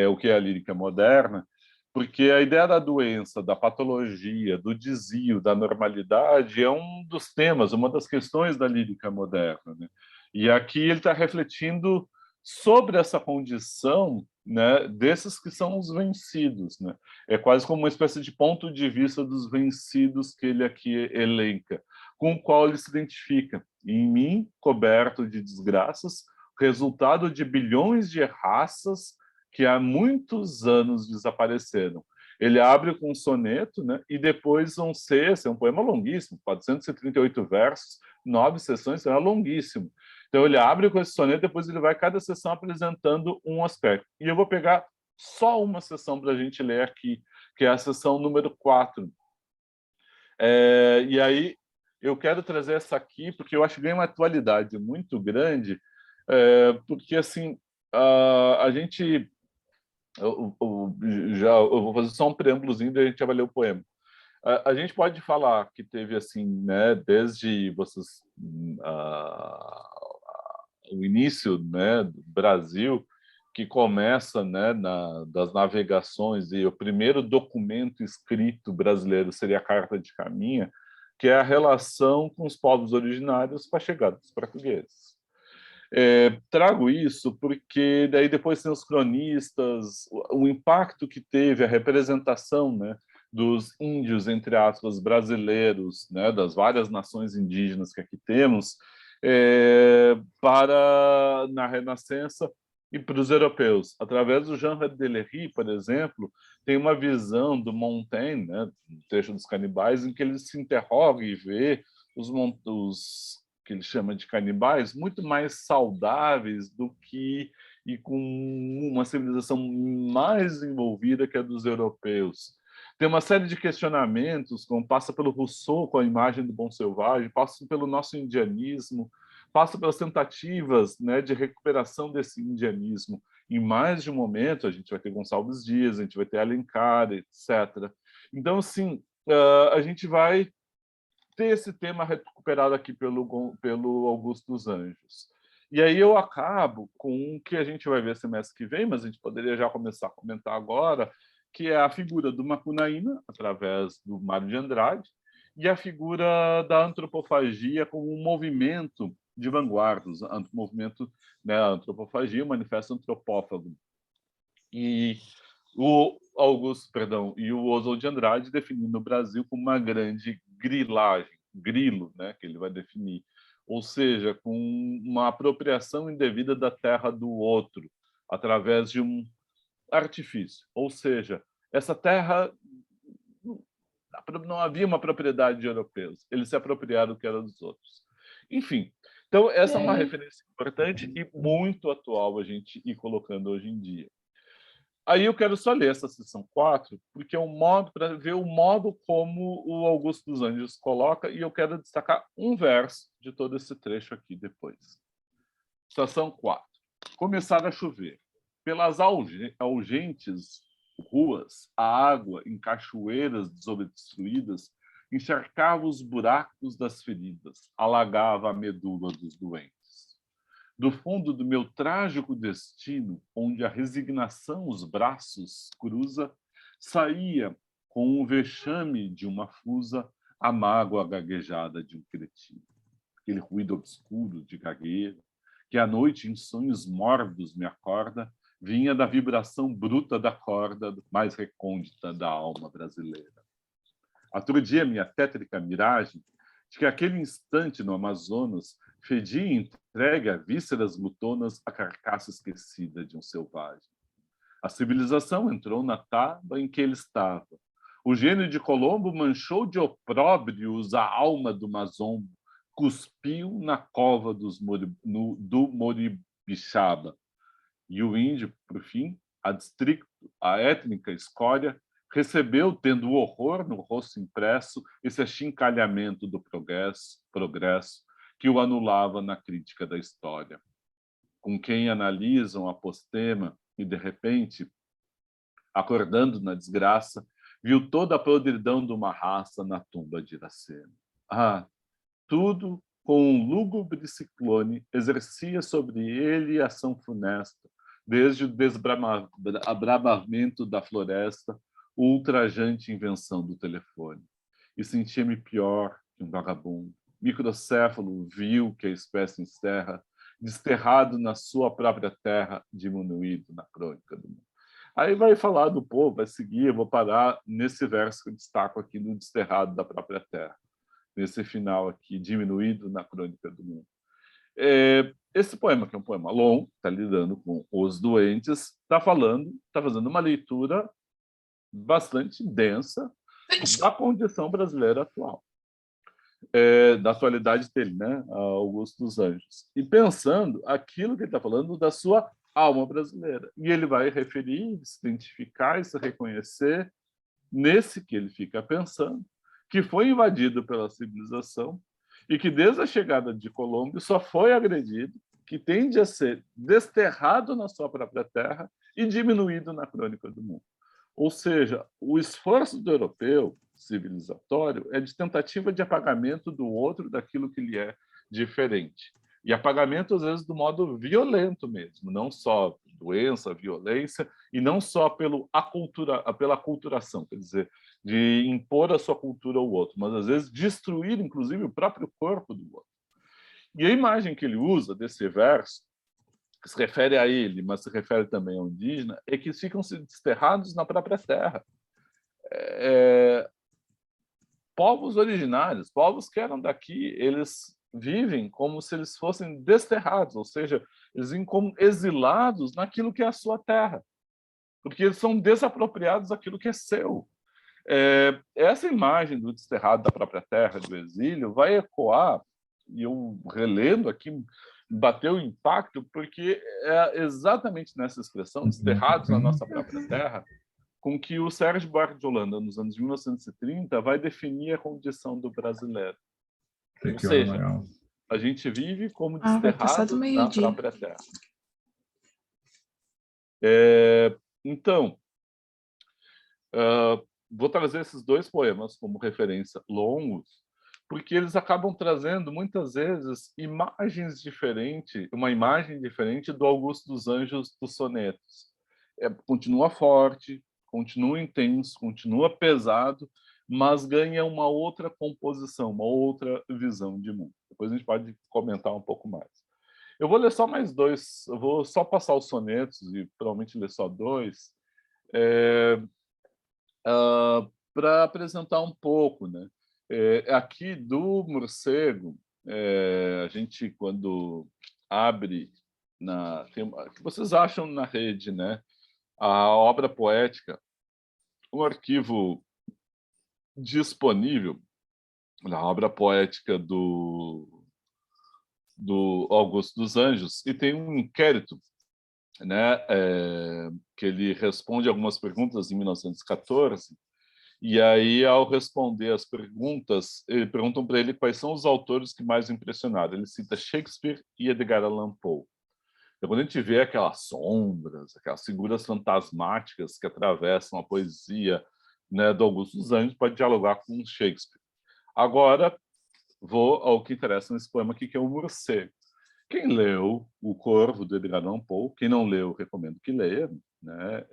o que é a lírica moderna, porque a ideia da doença, da patologia, do desvio, da normalidade é um dos temas, uma das questões da lírica moderna, né? E aqui ele está refletindo sobre essa condição, né, desses que são os vencidos, né? É quase como uma espécie de ponto de vista dos vencidos que ele aqui elenca, com o qual ele se identifica. Em mim, coberto de desgraças, resultado de bilhões de raças que há muitos anos desapareceram. Ele abre com um soneto, né, e depois vão ser, esse é um poema longuíssimo, 438 versos, 9 sessões, é longuíssimo. Então, ele abre com esse soneto, depois ele vai cada sessão apresentando um aspecto. E eu vou pegar só uma sessão para a gente ler aqui, que é a sessão número 4. E aí, eu quero trazer essa aqui, porque eu acho que ganha uma atualidade muito grande, porque, assim, a gente... eu vou fazer só um preâmbulozinho, daí a gente avaliar o poema. A gente pode falar que teve, assim, né, desde vocês... o início, né, do Brasil, que começa, né, das navegações, e o primeiro documento escrito brasileiro seria a Carta de Caminha, que é a relação com os povos originários com a chegada dos portugueses. Trago isso porque daí depois tem os cronistas, o impacto que teve a representação, né, dos índios, entre aspas, brasileiros, né, das várias nações indígenas que aqui temos, para na Renascença e para os europeus. Através do Jean Delery, por exemplo, tem uma visão do Montaigne, né, no trecho dos canibais, em que ele se interroga e vê os que ele chama de canibais muito mais saudáveis do que e com uma civilização mais envolvida que a dos europeus. Tem uma série de questionamentos, como passa pelo Rousseau com a imagem do bom selvagem, passa pelo nosso indianismo, passa pelas tentativas, né, de recuperação desse indianismo. Em mais de um momento, a gente vai ter Gonçalves Dias, a gente vai ter Alencar, etc. Então, assim, a gente vai ter esse tema recuperado aqui pelo Augusto dos Anjos. E aí eu acabo com o que a gente vai ver semestre que vem, mas a gente poderia já começar a comentar agora, que é a figura do Macunaíma, através do Mário de Andrade, e a figura da antropofagia como um movimento de vanguarda, o movimento, né, a antropofagia, o manifesto antropófago. E o Augusto, perdão, e o Oswald de Andrade definindo o Brasil como uma grande grilo, né, que ele vai definir, ou seja, com uma apropriação indevida da terra do outro, através de um artifício. Ou seja, essa terra não havia uma propriedade de europeus, eles se apropriaram do que era dos outros. Enfim, então essa é uma referência importante e muito atual a gente ir colocando hoje em dia. Aí eu quero só ler essa seção 4, porque é um modo para ver o modo como o Augusto dos Anjos coloca, e eu quero destacar um verso de todo esse trecho aqui depois. Seção 4. Começar a chover. Pelas algentes ruas, a água, em cachoeiras desobstruídas, encharcava os buracos das feridas, alagava a medula dos doentes. Do fundo do meu trágico destino, onde a resignação os braços cruza, saía, com o vexame de uma fusa, a mágoa gaguejada de um cretino. Aquele ruído obscuro de gagueira, que à noite em sonhos mórbidos me acorda, vinha da vibração bruta da corda mais recôndita da alma brasileira. Aturdia-me a tétrica miragem de que aquele instante no Amazonas fedia entregue a vísceras glutonas a carcaça esquecida de um selvagem. A civilização entrou na tábua em que ele estava. O gênio de Colombo manchou de opróbrios a alma do Mazombo, cuspiu na cova do Moribixaba. E o índio, por fim, a étnica escória, recebeu, tendo o horror no rosto impresso, esse achincalhamento do progresso que o anulava na crítica da história. Com quem analisam a postema e, de repente, acordando na desgraça, viu toda a podridão de uma raça na tumba de Iracema. Tudo com um lúgubre ciclone exercia sobre ele ação funesta, desde o desbravamento da floresta, o ultrajante invenção do telefone. E sentia-me pior que um vagabundo. Microcéfalo vil que a espécie encerra, desterrado na sua própria terra, diminuído na crônica do mundo. Aí vai falar do povo, vai seguir, eu vou parar nesse verso que eu destaco aqui, do desterrado da própria terra. Nesse final aqui, diminuído na crônica do mundo. Esse poema, que é um poema longo, está lidando com os doentes, está fazendo uma leitura bastante densa da condição brasileira atual, da atualidade dele, né, Augusto dos Anjos. E pensando aquilo que ele está falando da sua alma brasileira. E ele vai referir, se identificar e se reconhecer nesse que ele fica pensando, que foi invadido pela civilização e que, desde a chegada de Colombo, só foi agredido, que tende a ser desterrado na sua própria terra e diminuído na crônica do mundo. Ou seja, o esforço do europeu civilizatório é de tentativa de apagamento do outro, daquilo que lhe é diferente. E apagamento, às vezes, do modo violento mesmo, não só doença, violência, e não só pela aculturação, quer dizer, de impor a sua cultura ao outro, mas, às vezes, destruir, inclusive, o próprio corpo do outro. E a imagem que ele usa desse verso, que se refere a ele, mas se refere também ao indígena, é que ficam desterrados na própria terra. Povos originários, povos que eram daqui, eles vivem como se eles fossem desterrados, ou seja, eles vivem como exilados naquilo que é a sua terra, porque eles são desapropriados daquilo que é seu. Essa imagem do desterrado da própria terra, do exílio, vai ecoar, e eu relendo aqui, bateu o impacto, porque é exatamente nessa expressão, desterrados na nossa própria terra, com que o Sérgio Buarque de Holanda, nos anos 1930, vai definir a condição do brasileiro. Ou seja, a gente vive como desterrado na própria terra. Então, vou trazer esses dois poemas como referência, longos, porque eles acabam trazendo, muitas vezes, imagens diferentes, uma imagem diferente do Augusto dos Anjos dos sonetos. Continua forte, continua intenso, continua pesado, mas ganha uma outra composição, uma outra visão de mundo. Depois a gente pode comentar um pouco mais. Eu vou ler só mais dois, eu vou só passar os sonetos e provavelmente ler só dois, para apresentar um pouco, né? Aqui do Morcego, a gente, quando abre, que vocês acham na rede, né? A obra poética, um arquivo disponível na obra poética do Augusto dos Anjos, e tem um inquérito, né, que ele responde algumas perguntas em 1914, e aí, ao responder as perguntas, perguntam para ele quais são os autores que mais o impressionaram. Ele cita Shakespeare e Edgar Allan Poe. Então, quando a gente vê aquelas sombras, aquelas figuras fantasmáticas que atravessam a poesia, né, do Augusto dos Anjos, pode dialogar com Shakespeare. Agora, vou ao que interessa nesse poema aqui, que é o Morcego. Quem leu O Corvo, do Edgar Allan Poe, quem não leu, recomendo que leia, né?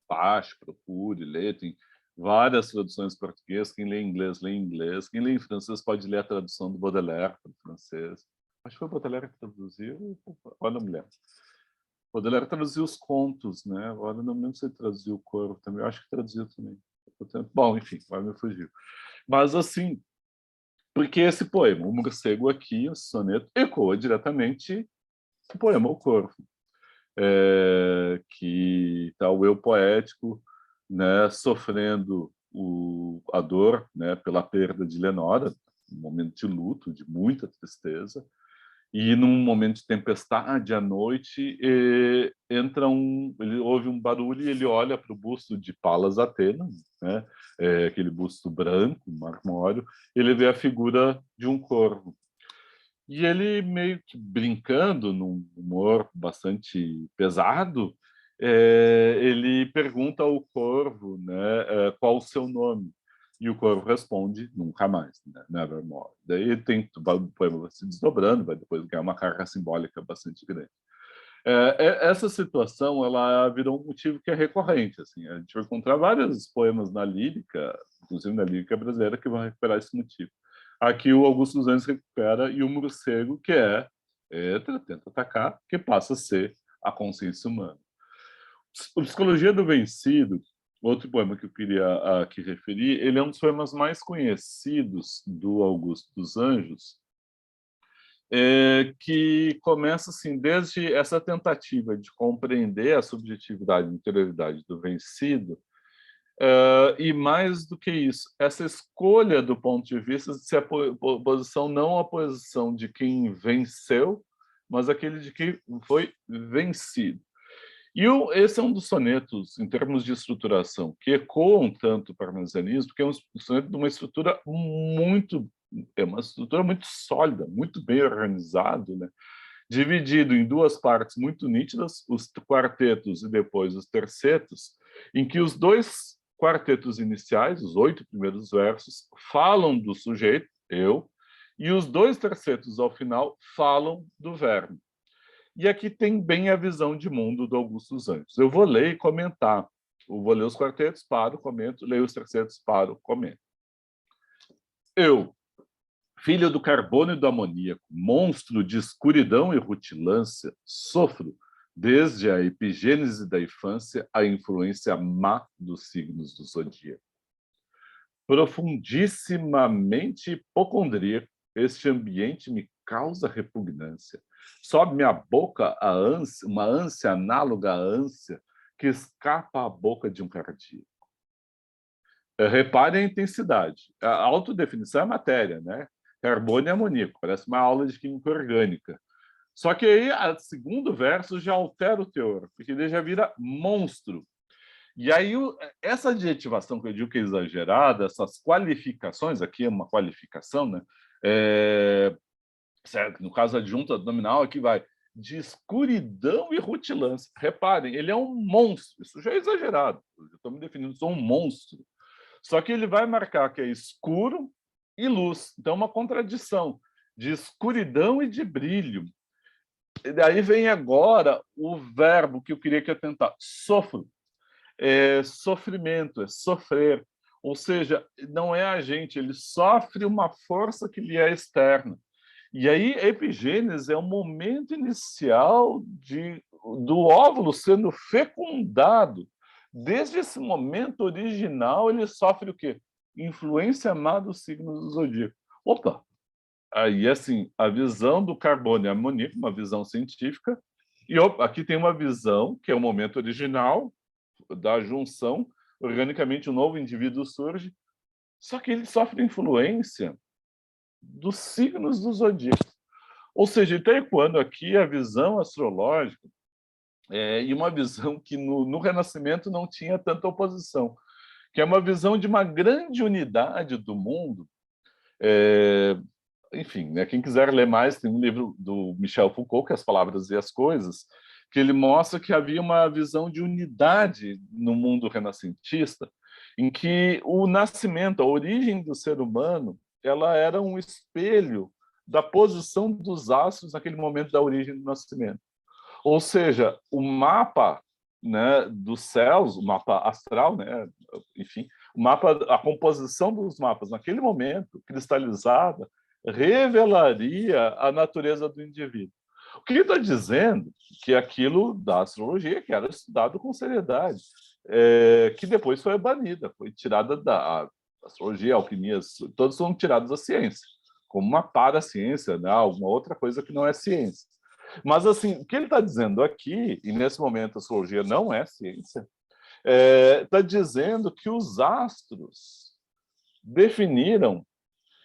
Baixe, procure, leia, tem várias traduções portuguesas. Quem lê em inglês, lê em inglês. Quem lê em francês pode ler a tradução do Baudelaire para o francês. Acho que foi o Baudelaire que traduziu, agora não me lembro. Baudelaire traduziu os contos, né? Agora não me lembro se ele traduziu o Corvo também. Eu acho que traduziu também. Bom, enfim, agora me fugiu. Mas, assim, porque esse poema, o Morcego aqui, o soneto, ecoa diretamente o poema O Corvo, que está o eu poético, né, sofrendo a dor, né, pela perda de Lenora, um momento de luto, de muita tristeza, e num momento de tempestade à noite, ele ouve um barulho e ele olha para o busto de Palas Atenas, né? Aquele busto branco, marmóreo, ele vê a figura de um corvo. E ele, meio que brincando, num humor bastante pesado, ele pergunta ao corvo, né, qual o seu nome. E o corvo responde, nunca mais, né, nevermore. Daí tem o poema se desdobrando, vai depois ganhar uma carga simbólica bastante grande. Essa situação ela virou um motivo que é recorrente. Assim, a gente vai encontrar vários poemas na lírica, inclusive na lírica brasileira, que vão recuperar esse motivo. Aqui o Augusto dos Anjos recupera e o morcego, que tenta atacar, que passa a ser a consciência humana. A Psicologia do Vencido, outro poema que eu queria aqui referir, ele é um dos poemas mais conhecidos do Augusto dos Anjos, que começa assim, desde essa tentativa de compreender a subjetividade e interioridade do vencido, e mais do que isso, essa escolha do ponto de vista de ser a posição, não a posição de quem venceu, mas aquele de quem foi vencido. E esse é um dos sonetos, em termos de estruturação, que ecoam tanto o parnasianismo, porque é um soneto de uma estrutura muito sólida, muito bem organizado, né? Dividido em duas partes muito nítidas, os quartetos e depois os tercetos, em que os dois quartetos iniciais, os 8 primeiros versos, falam do sujeito, eu, e os 2 tercetos ao final falam do verbo. E aqui tem bem a visão de mundo do Augusto dos Anjos. Eu vou ler e comentar. Eu vou ler os quartetos, paro, comento, leio os tercetos, paro, comento. Eu, filho do carbono e do amoníaco, monstro de escuridão e rutilância, sofro, desde a epigênese da infância, a influência má dos signos do zodíaco. Profundissimamente hipocondríaco, este ambiente me causa repugnância. Sobe minha boca a ânsia, uma ânsia análoga à ânsia que escapa à boca de um cardíaco. Repare a intensidade. A autodefinição é matéria, né? Carbono e amoníaco, parece uma aula de química orgânica. Só que aí, o segundo verso já altera o teor, porque ele já vira monstro. E aí, essa adjetivação que eu digo que é exagerada, essas qualificações, aqui é uma qualificação, né? Certo? No caso adjunto nominal, aqui vai de escuridão e rutilância. Reparem, ele é um monstro. Isso já é exagerado. Eu estou me definindo, sou um monstro. Só que ele vai marcar que é escuro e luz. Então, uma contradição de escuridão e de brilho. E daí vem agora o verbo que eu queria que eu tentasse. Sofro. Sofrimento, é sofrer. Ou seja, não é a gente, ele sofre uma força que lhe é externa. E aí, a epigênese é o momento inicial do óvulo sendo fecundado. Desde esse momento original, ele sofre o quê? Influência má dos signos do zodíaco. Opa! Aí, assim, a visão do carbono e amoníaco, uma visão científica, e aqui tem uma visão, que é o momento original da junção, organicamente um novo indivíduo surge, só que ele sofre influência dos signos do zodíaco. Ou seja, ele está ecoando aqui a visão astrológica e uma visão que no Renascimento não tinha tanta oposição, que é uma visão de uma grande unidade do mundo. Enfim, né, quem quiser ler mais, tem um livro do Michel Foucault, que é As Palavras e as Coisas, que ele mostra que havia uma visão de unidade no mundo renascentista, em que o nascimento, a origem do ser humano, ela era um espelho da posição dos astros naquele momento da origem do nascimento. Ou seja, o mapa, né, dos céus, o mapa astral, né, enfim, o mapa, a composição dos mapas naquele momento, cristalizada, revelaria a natureza do indivíduo. O que ele está dizendo que aquilo da astrologia, que era estudado com seriedade, que depois foi banida, foi tirada da astrologia, alquimia, todos são tirados da ciência, como uma paraciência, né? Alguma outra coisa que não é ciência. Mas, assim, o que ele está dizendo aqui, e nesse momento a astrologia não é ciência, está dizendo que os astros definiram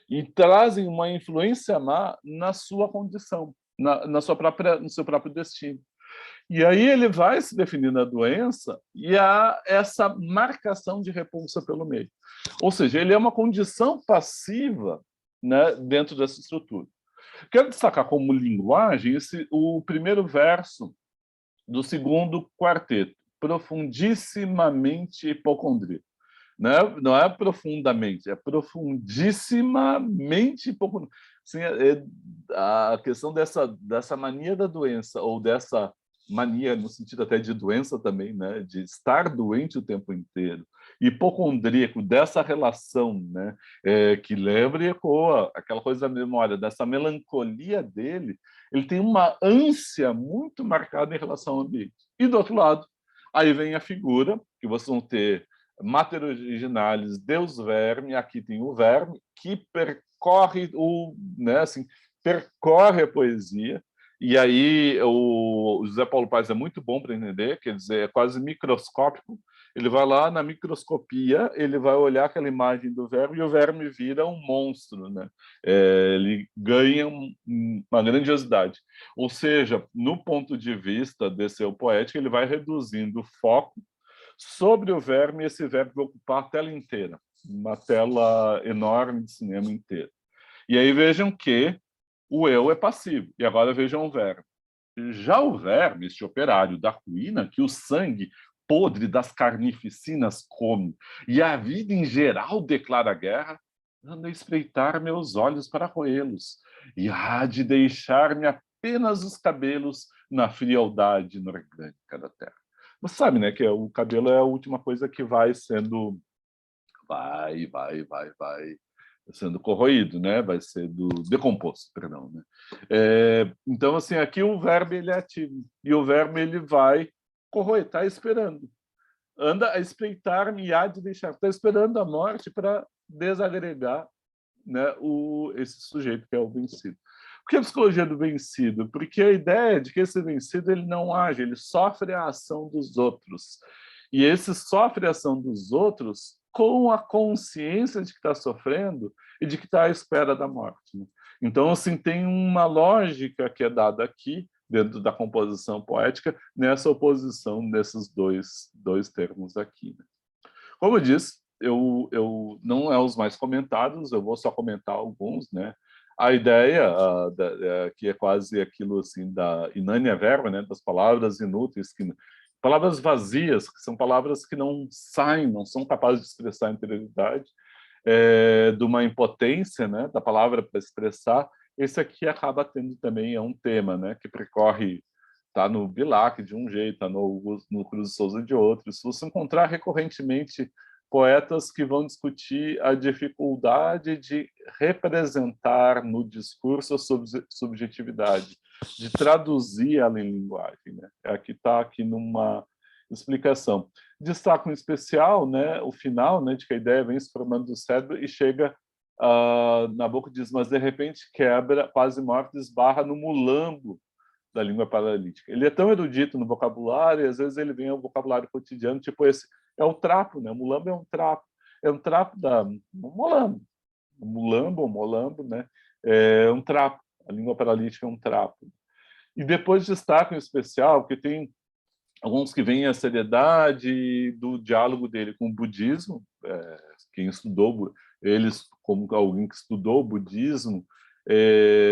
e trazem uma influência má na sua condição, no seu próprio destino. E aí ele vai se definir na doença e há essa marcação de repulsa pelo meio. Ou seja, ele é uma condição passiva, né, dentro dessa estrutura. Quero destacar como linguagem o primeiro verso do segundo quarteto, profundissimamente hipocondríaco. Não é profundamente, é profundissimamente hipocondríaco. Assim, a questão dessa mania da doença, ou dessa mania no sentido até de doença também, né, de estar doente o tempo inteiro, hipocondríaco, dessa relação, né, que lembra e ecoa aquela coisa da memória, dessa melancolia dele, ele tem uma ânsia muito marcada em relação ao ambiente. E do outro lado, aí vem a figura, que vocês vão ter Mater Originalis, Deus Verme, aqui tem o verme, que percorre percorre a poesia. E aí o José Paulo Paes é muito bom para entender, quer dizer, é quase microscópico. Ele vai lá na microscopia, ele vai olhar aquela imagem do verme e o verme vira um monstro, né? Ele ganha uma grandiosidade. Ou seja, no ponto de vista desse eu poético, ele vai reduzindo o foco sobre o verme, e esse verme vai ocupar a tela inteira, uma tela enorme de cinema inteiro. E aí vejam que o eu é passivo. E agora vejam o verme. Já o verme, este operário da ruína, que o sangue podre das carnificinas come, e a vida em geral declara guerra, anda a espreitar meus olhos para roê-los, e há de deixar-me apenas os cabelos na frialdade inorgânica da terra. Você sabe, né, que o cabelo é a última coisa que vai sendo sendo corroído, né? Vai ser decomposto, perdão, né? Então, assim, aqui o verbo ele é ativo e o verbo ele vai corroer, está esperando, anda a espreitar-me e há de deixar, está esperando a morte para desagregar, né, esse sujeito que é o vencido. Por que a psicologia do vencido? Porque a ideia é de que esse vencido ele não age, ele sofre a ação dos outros. E esse sofre a ação dos outros com a consciência de que está sofrendo e de que está à espera da morte, né? Então, assim, tem uma lógica que é dada aqui, dentro da composição poética, nessa oposição desses dois termos aqui, né? Como eu disse, eu não é os mais comentados, eu vou só comentar alguns, né? A ideia que é quase aquilo assim da inania verba, né? Das palavras inúteis, palavras vazias, que são palavras que não saem, não são capazes de expressar a interioridade, de uma impotência, né? Da palavra para expressar. Esse aqui acaba tendo também um tema, né? Que percorre, tá no Bilac de um jeito, tá no Cruz de Souza de outro. Se você encontrar recorrentemente poetas que vão discutir a dificuldade de representar no discurso a subjetividade, de traduzir ela em linguagem, né? Aqui está aqui numa explicação. Destaco em especial, né, o final, né, de que a ideia vem se formando do cérebro e chega Nabucco diz, mas de repente quebra, quase morte, esbarra no mulambo da língua paralítica. Ele é tão erudito no vocabulário, e às vezes ele vem ao vocabulário cotidiano, tipo esse, é o trapo, né? O mulambo é um trapo da mulambo. O mulambo, o molambo, né? É um trapo. A língua paralítica é um trapo. E depois destaco em especial que tem alguns que veem a seriedade do diálogo dele com o budismo. Quem estudou, eles, como alguém que estudou o budismo,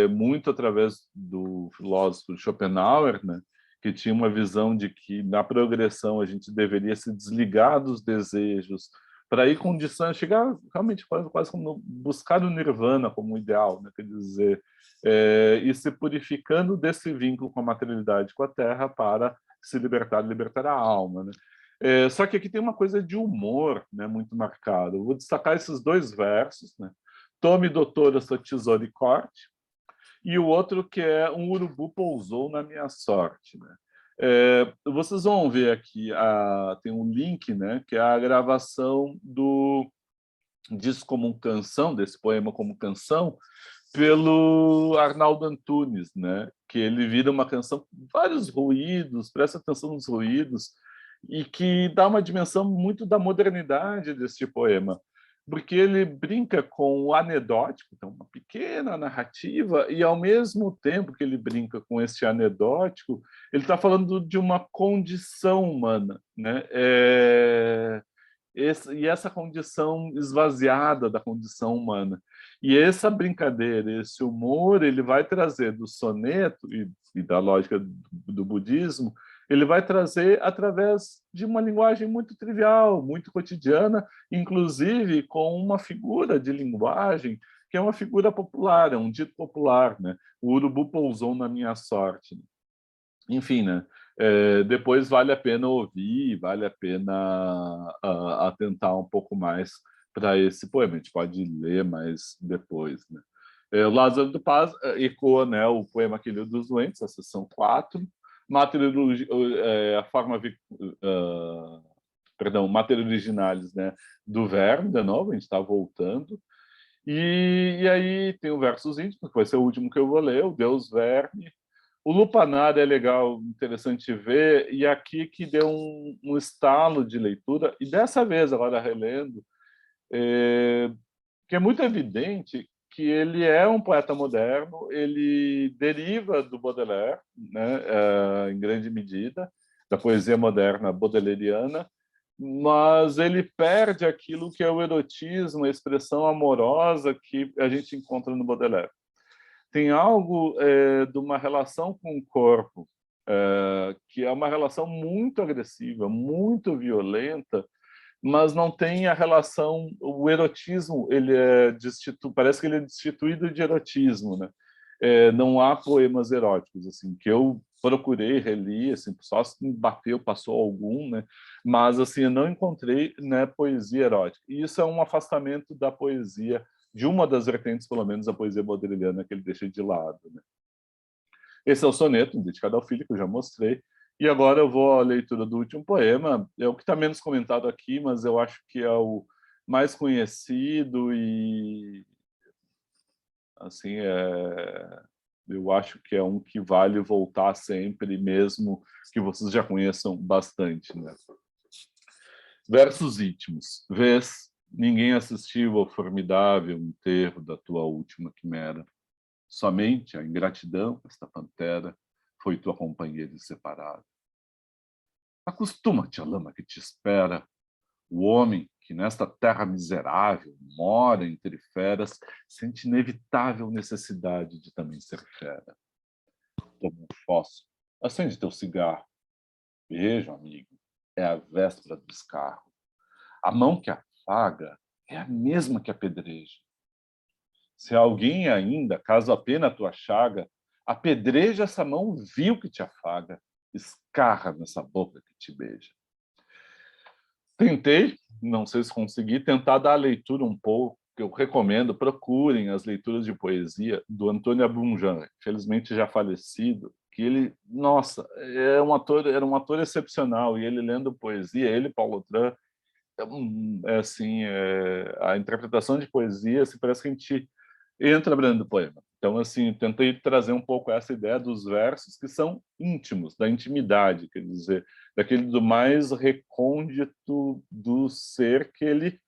muito através do filósofo Schopenhauer, né, que tinha uma visão de que na progressão a gente deveria se desligar dos desejos para ir condições, chegar realmente quase como buscar o nirvana como ideal, né, quer dizer, e se purificando desse vínculo com a materialidade, com a terra, para se libertar a alma, né? Só que aqui tem uma coisa de humor, né, muito marcado. Eu vou destacar esses dois versos, né? Tome, doutora, sua tesoura e corte, e o outro que é um urubu pousou na minha sorte, né? Vocês vão ver aqui, tem um link, né, que é a gravação do disco como canção, desse poema como canção, pelo Arnaldo Antunes, né? Que ele vira uma canção com vários ruídos, presta atenção nos ruídos, e que dá uma dimensão muito da modernidade deste poema. porque ele brinca com o anedótico, então uma pequena narrativa, e ao mesmo tempo que ele brinca com esse anedótico, ele está falando de uma condição humana, né? E essa condição esvaziada da condição humana. E essa brincadeira, esse humor, ele vai trazer do soneto e da lógica do budismo, ele vai trazer através de uma linguagem muito trivial, muito cotidiana, inclusive com uma figura de linguagem que é uma figura popular, é um dito popular, né? O urubu pousou na minha sorte. Enfim, né? Depois vale a pena ouvir, vale a pena atentar um pouco mais para esse poema. A gente pode ler mais depois, né? O Lázaro do Paz ecoa, né, o poema Aquele dos Doentes, a seção 4, a forma, perdão, Mater Originalis, né, do Verne, de novo, a gente está voltando. E aí tem o Versos Íntimos, que vai ser o último que eu vou ler, o Deus Verne. O Lupanar é legal, interessante ver, e aqui que deu um estalo de leitura, e dessa vez, agora relendo, que é muito evidente que ele é um poeta moderno, ele deriva do Baudelaire, né, em grande medida, da poesia moderna baudelairiana, mas ele perde aquilo que é o erotismo, a expressão amorosa que a gente encontra no Baudelaire. Tem algo de uma relação com o corpo, que é uma relação muito agressiva, muito violenta, mas não tem a relação, o erotismo, ele parece que ele é destituído de erotismo, né? Não há poemas eróticos, assim, que eu procurei, reli, assim, só se me bateu, passou algum, né? Mas, assim, eu não encontrei, né, poesia erótica. E isso é um afastamento da poesia, de uma das vertentes, pelo menos, da poesia baudelairiana, que ele deixa de lado, né? Esse é o soneto, dedicado ao filho, que eu já mostrei. E agora eu vou à leitura do último poema. É o que está menos comentado aqui, mas eu acho que é o mais conhecido e, assim, eu acho que é um que vale voltar sempre, mesmo que vocês já conheçam bastante, né? Versos íntimos. Vês, ninguém assistiu ao formidável enterro da tua última quimera. Somente a ingratidão, esta pantera, foi tua companheira inseparável. Acostuma-te à lama que te espera. O homem que nesta terra miserável mora entre feras sente inevitável necessidade de também ser fera. Toma um fósforo, acende teu cigarro. Veja, amigo, é a véspera do escarro. A mão que afaga é a mesma que apedreja. Se alguém ainda, caso a pena a tua chaga, apedreja essa mão vil que te afaga, escarra nessa boca que te beija. Tentei, não sei se consegui, tentar dar a leitura um pouco, que eu recomendo, procurem as leituras de poesia do Antônio Abunjan, infelizmente já falecido, que ele, nossa, era um ator excepcional, e ele lendo poesia, ele, Paulo Tran, assim, a interpretação de poesia, assim, parece que a gente entra dentro do poema. Então, assim, tentei trazer um pouco essa ideia dos versos que são íntimos, da intimidade, quer dizer, daquele do mais recôndito do ser que ele,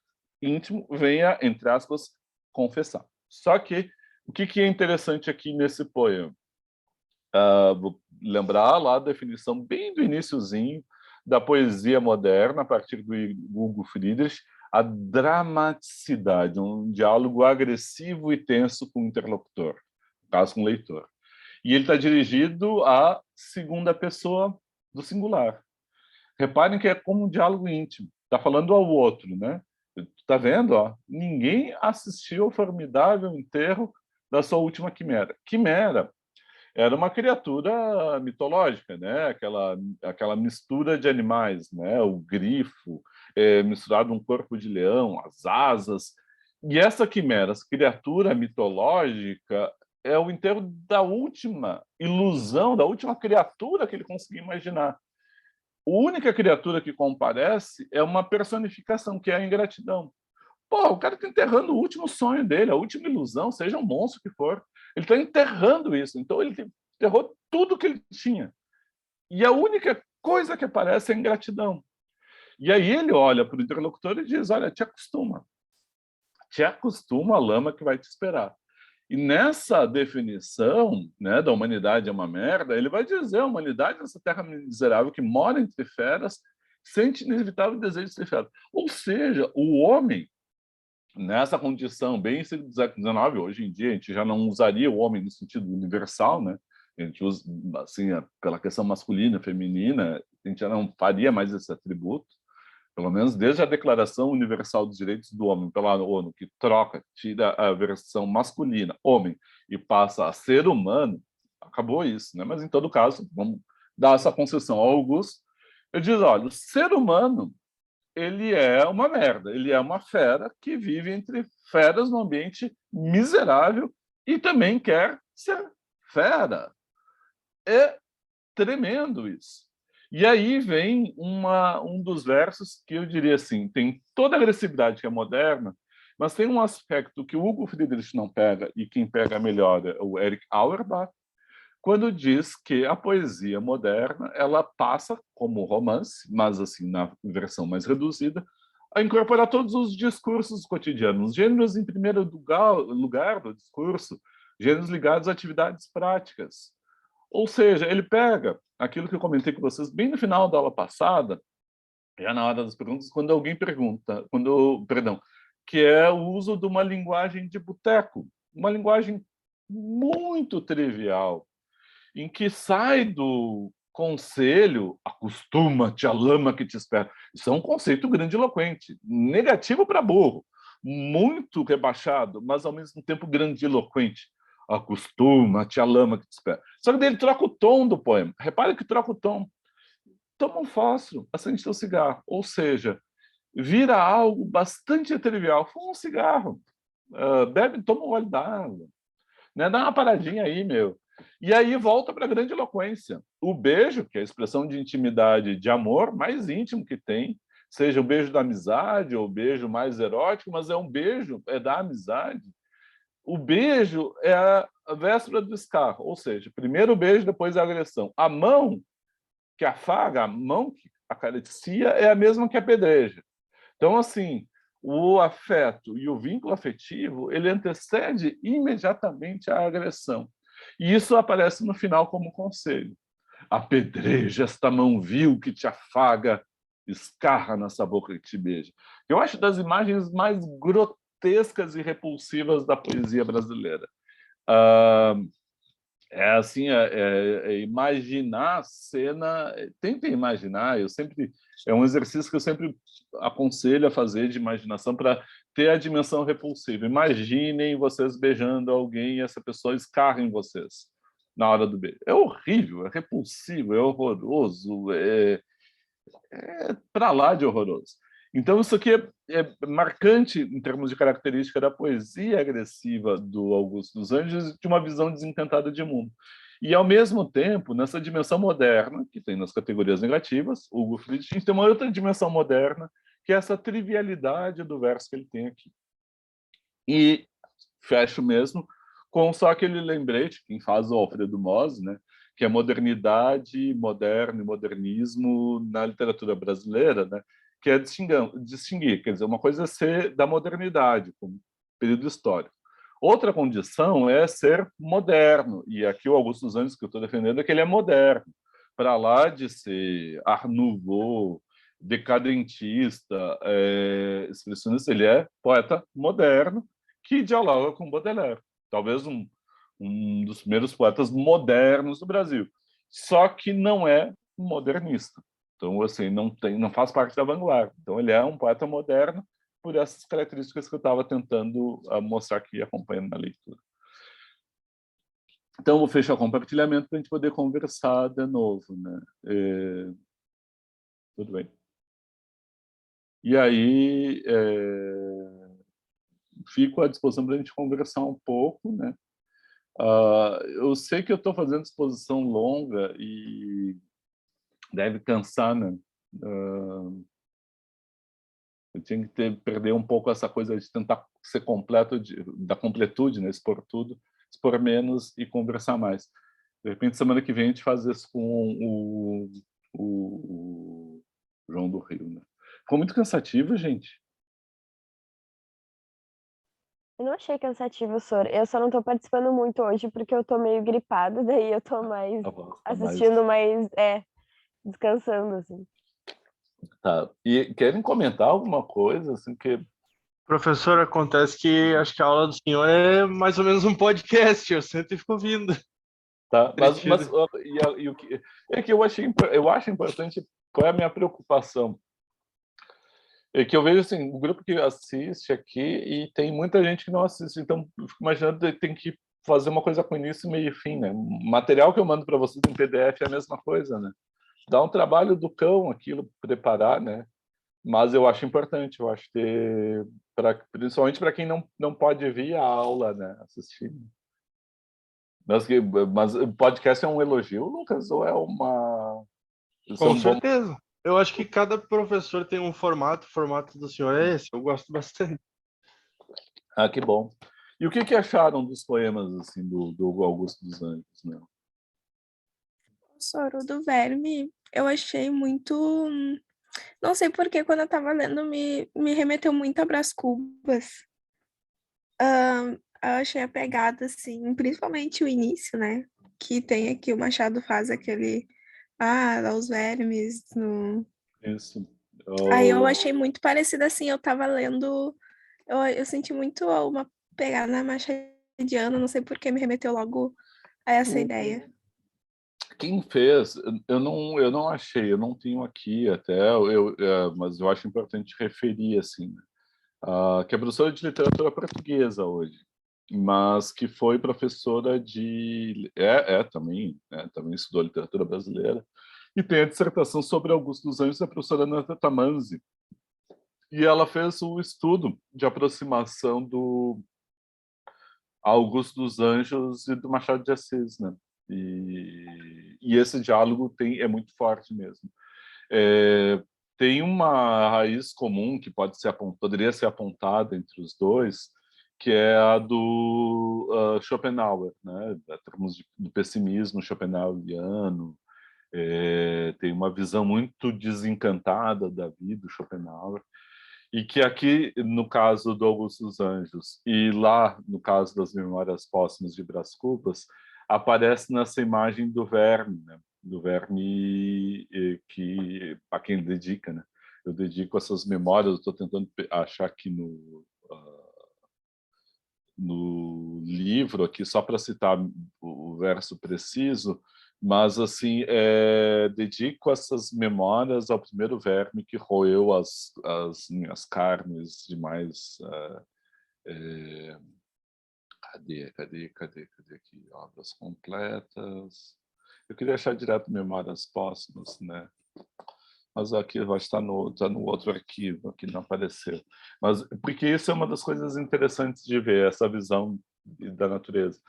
íntimo, venha, entre aspas, confessar. Só que, o que é interessante aqui nesse poema? Vou lembrar lá a definição bem do iniciozinho da poesia moderna, a partir do Hugo Friedrich, a dramaticidade, um diálogo agressivo e tenso com o interlocutor, no caso com o leitor. E ele está dirigido à segunda pessoa do singular. Reparem que é como um diálogo íntimo, está falando ao outro, né? Está vendo? Ó? Ninguém assistiu ao formidável enterro da sua última quimera. Quimera era uma criatura mitológica, né? Aquela mistura de animais, né? O grifo, misturado um corpo de leão, as asas. E essa quimera, essa criatura mitológica, é o enterro da última ilusão, da última criatura que ele conseguiu imaginar. A única criatura que comparece é uma personificação, que é a ingratidão. Pô, o cara está enterrando o último sonho dele, a última ilusão, seja um monstro que for. Ele está enterrando isso. Então, ele enterrou tudo que ele tinha. E a única coisa que aparece é a ingratidão. E aí ele olha para o interlocutor e diz, olha, te acostuma. te acostuma à lama que vai te esperar. E nessa definição, né, da humanidade é uma merda, ele vai dizer a humanidade nessa terra miserável que mora entre feras, sente inevitável desejo de ser fera. Ou seja, o homem, nessa condição, bem do século XIX, hoje em dia a gente já não usaria o homem no sentido universal, né? A gente usa, assim, pela questão masculina, feminina, a gente já não faria mais esse atributo, pelo menos desde a Declaração Universal dos Direitos do Homem pela ONU, que troca, tira a versão masculina, homem, e passa a ser humano, acabou isso, né? Mas, em todo caso, vamos dar essa concessão ao Augusto. Eu digo, olha, o ser humano, ele é uma merda, ele é uma fera que vive entre feras num ambiente miserável e também quer ser fera. É tremendo isso. E aí vem um dos versos que eu diria assim, tem toda a agressividade que é moderna, mas tem um aspecto que o Hugo Friedrich não pega, e quem pega melhor é o Erich Auerbach, quando diz que a poesia moderna ela passa como romance, mas assim na versão mais reduzida, a incorporar todos os discursos cotidianos, gêneros em primeiro lugar do discurso, gêneros ligados a atividades práticas. Ou seja, ele pega aquilo que eu comentei com vocês bem no final da aula passada, já na hora das perguntas, quando alguém pergunta, perdão, que é o uso de uma linguagem de boteco, uma linguagem muito trivial, em que sai do conselho, acostuma-te à lama que te espera. Isso é um conceito grandiloquente, negativo para burro, muito rebaixado, mas ao mesmo tempo grandiloquente. Acostuma-te à lama que te espera. Só que daí ele troca o tom do poema. Repare que troca o tom. Toma um fósforo, acende teu cigarro. Ou seja, vira algo bastante trivial. Fuma um cigarro, bebe, toma um gole d'água, né? Dá uma paradinha aí, meu. E aí volta para a grande eloquência. O beijo, que é a expressão de intimidade, de amor mais íntimo que tem, seja o beijo da amizade ou o beijo mais erótico, mas é um beijo, é da amizade. O beijo é a véspera do escarro, ou seja, primeiro o beijo, depois a agressão. A mão que afaga, a mão que acaricia, é a mesma que apedreja. Então, assim, o afeto e o vínculo afetivo, ele antecede imediatamente a agressão. E isso aparece no final como conselho. Apedreja esta mão vil que te afaga, escarra nessa boca que te beija. Eu acho das imagens mais grotescas e repulsivas da poesia brasileira. É assim, imaginar a cena, tentem imaginar, é um exercício que eu sempre aconselho a fazer de imaginação para ter a dimensão repulsiva. Imaginem vocês beijando alguém e essa pessoa escarra em vocês na hora do beijo. É horrível, é repulsivo, é horroroso, é para lá de horroroso. Então, isso aqui é marcante em termos de característica da poesia agressiva do Augusto dos Anjos, de uma visão desencantada de mundo. E, ao mesmo tempo, nessa dimensão moderna, que tem nas categorias negativas, o Hugo Friedrich tem uma outra dimensão moderna, que é essa trivialidade do verso que ele tem aqui. E fecho mesmo com só aquele lembrete, quem faz o Alfredo Mose, né, que é modernidade, moderno e modernismo na literatura brasileira, né, que é distinguir, quer dizer, uma coisa é ser da modernidade, como período histórico. Outra condição é ser moderno, e aqui o Augusto dos Anjos que eu estou defendendo é que ele é moderno, para lá de ser Art Nouveau, decadentista, expressionista, ele é poeta moderno que dialoga com Baudelaire, talvez um dos primeiros poetas modernos do Brasil, só que não é modernista. Então, assim, não faz parte da vanguarda. Então, ele é um poeta moderno por essas características que eu estava tentando mostrar aqui, acompanhando na leitura. Então, eu vou fechar o compartilhamento para a gente poder conversar de novo, né? Tudo bem. E aí, fico à disposição para a gente conversar um pouco, né? Eu sei que eu estou fazendo exposição longa e deve cansar, né? Eu tinha que perder um pouco essa coisa de tentar ser completo, da completude, né? Expor tudo, expor menos e conversar mais. De repente, semana que vem, a gente faz isso com o João do Rio, né? Ficou muito cansativo, gente. Eu não achei cansativo, Sor. Eu só não tô participando muito hoje porque eu tô meio gripada, daí eu tô mais A voz tá mais... assistindo, mais, descansando, assim. Tá. E querem comentar alguma coisa, assim, que... Professor, acontece que acho que a aula do senhor é mais ou menos um podcast, eu sempre fico ouvindo. Tá, mas Entretido. o que é que eu acho importante, qual é a minha preocupação? É que eu vejo assim, o grupo que assiste aqui e tem muita gente que não assiste, então eu fico imaginando que tem que fazer uma coisa com início, meio e fim, né? O material que eu mando para vocês em PDF é a mesma coisa, né? Dá um trabalho do cão aquilo, preparar, né? Mas eu acho importante, eu acho ter, principalmente para quem não pode vir à aula, né? Assistir. Mas o podcast é um elogio, Lucas, ou é uma... Isso é Com um bom... certeza. Eu acho que cada professor tem um formato, o formato do senhor é esse, eu gosto bastante. Ah, que bom. E o que acharam dos poemas assim do Augusto dos Anjos, né? O Soro do Verme, eu achei muito. Não sei por que quando eu tava lendo me remeteu muito a Brás Cubas. Eu achei a pegada, assim, principalmente o início, né? Que tem aqui o Machado faz aquele. Ah, lá os vermes. Isso. Aí eu achei muito parecido assim, eu tava lendo. Eu senti muito uma pegada machadiana, não sei por que me remeteu logo a essa ideia. Quem fez, eu não achei, eu não tenho aqui até, mas eu acho importante referir assim, né? Que é professora de literatura portuguesa hoje, mas que foi professora de também estudou literatura brasileira e tem a dissertação sobre Augusto dos Anjos da professora Ana Tamanzi. E ela fez o estudo de aproximação do Augusto dos Anjos e do Machado de Assis, né? E esse diálogo é muito forte mesmo. Tem uma raiz comum que poderia ser apontada entre os dois, que é a do Schopenhauer, né? Em termos do pessimismo schopenhaueriano. Tem uma visão muito desencantada da vida do Schopenhauer. E que aqui, no caso do Augusto dos Anjos, e lá, no caso das Memórias Póstumas de Brás Cubas, aparece nessa imagem do verme, né? Do verme a quem ele dedica, né? Eu dedico essas memórias, eu estou tentando achar aqui no livro, aqui só para citar o verso preciso, mas assim dedico essas memórias ao primeiro verme que roeu as minhas carnes demais. Cadê aqui? Obras completas. Eu queria achar direto memórias póstumas, né? Mas aqui vai estar tá no outro arquivo, aqui não apareceu. Mas porque isso é uma das coisas interessantes de ver, essa visão da natureza.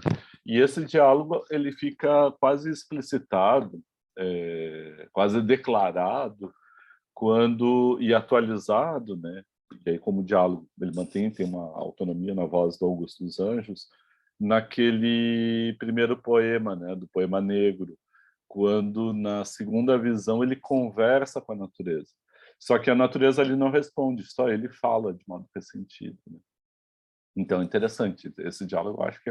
E esse diálogo ele fica quase explicitado, quase declarado, e atualizado, né? E aí, como o diálogo ele tem uma autonomia na voz do Augusto dos Anjos, naquele primeiro poema, né? Do poema negro, quando na segunda visão ele conversa com a natureza. Só que a natureza ali não responde, só ele fala de modo ressentido, né? Então, é interessante. Esse diálogo eu acho que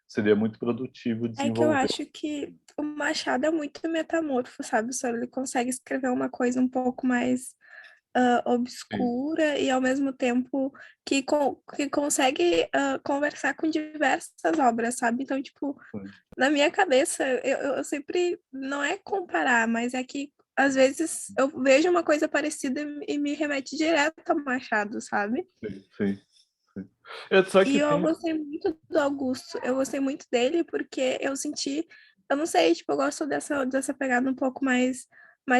seria muito produtivo É que eu desenvolver. acho que o Machado é muito metamorfo, sabe? Só ele consegue escrever uma coisa um pouco mais obscura e ao mesmo tempo que consegue conversar com diversas obras, sabe? Então, tipo, na minha cabeça, eu sempre, não é comparar, mas é que às vezes eu vejo uma coisa parecida e me remete direto ao Machado, sabe? Sim. Só E que eu tem... gostei muito do Augusto, eu gostei muito dele porque eu senti, eu não sei, tipo, eu gosto dessa pegada um pouco mais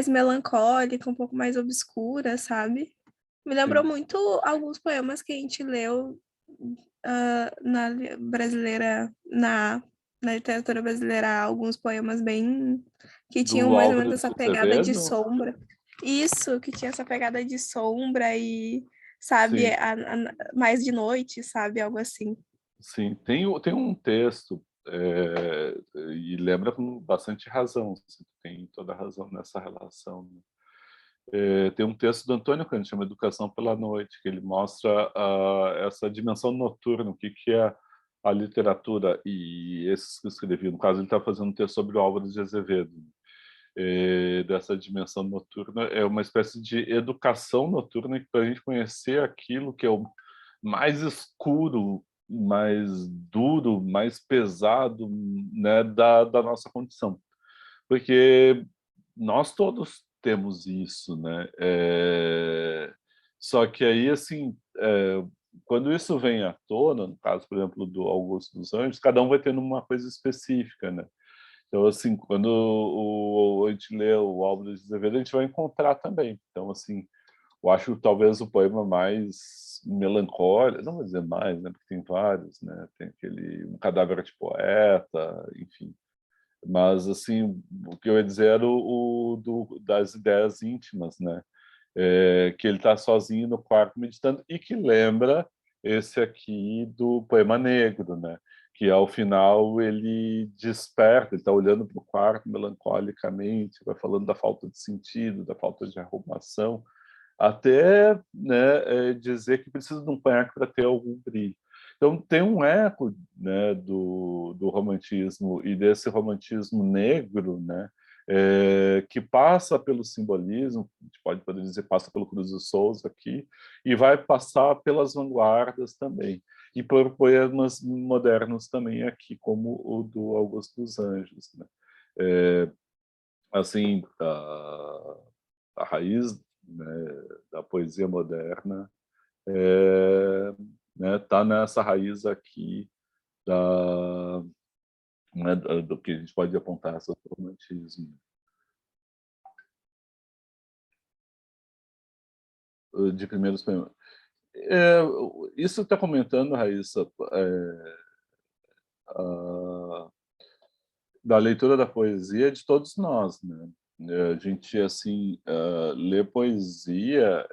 melancólica, um pouco mais obscura, sabe? Me lembrou Sim. muito alguns poemas que a gente leu na brasileira, na literatura brasileira, alguns poemas bem que tinham Do mais ou menos Álvares essa de pegada de Azevedo? sombra. Isso, que tinha essa pegada de sombra e, sabe, Sim, mais de noite, sabe, algo assim. sim. Tem um texto, e lembra com bastante razão, você tem toda a razão nessa relação, né? Tem um texto do Antônio Cândido, chama Educação pela Noite, que ele mostra essa dimensão noturna, o que é a literatura. E esses que eu escrevi, no caso, ele está fazendo um texto sobre o Álvares de Azevedo. Dessa dimensão noturna, é uma espécie de educação noturna para a gente conhecer aquilo que é o mais escuro, mais duro, mais pesado, né, da nossa condição. Porque nós todos temos isso, né? Só que aí, assim, quando isso vem à tona, no caso, por exemplo, do Augusto dos Anjos, cada um vai tendo uma coisa específica, né? Então, assim, quando a gente lê o Álvares de Azevedo, a gente vai encontrar também. Então, assim, eu acho talvez o poema mais melancólico, não vou dizer mais, né? Porque tem vários, né? Tem aquele Um Cadáver de Poeta, enfim. Mas, assim, o que eu ia dizer era das ideias íntimas, né? Que ele está sozinho no quarto meditando e que lembra esse aqui do Poema Negro, né? Que ao final ele desperta, ele está olhando para o quarto melancolicamente, vai falando da falta de sentido, da falta de arrumação, até, né, dizer que precisa de um conhaque para ter algum brilho. Então tem um eco, né, do romantismo e desse romantismo negro, né, que passa pelo simbolismo, a gente pode dizer, passa pelo Cruz de Souza aqui, e vai passar pelas vanguardas também, e por poemas modernos também aqui, como o do Augusto dos Anjos, né? Assim, a raiz, né, da poesia moderna né, tá nessa raiz aqui né, do que a gente pode apontar sobre o romantismo. De primeiros poemas. Isso está comentando, Raíssa, da leitura da poesia de todos nós, né? A gente, assim, lê poesia,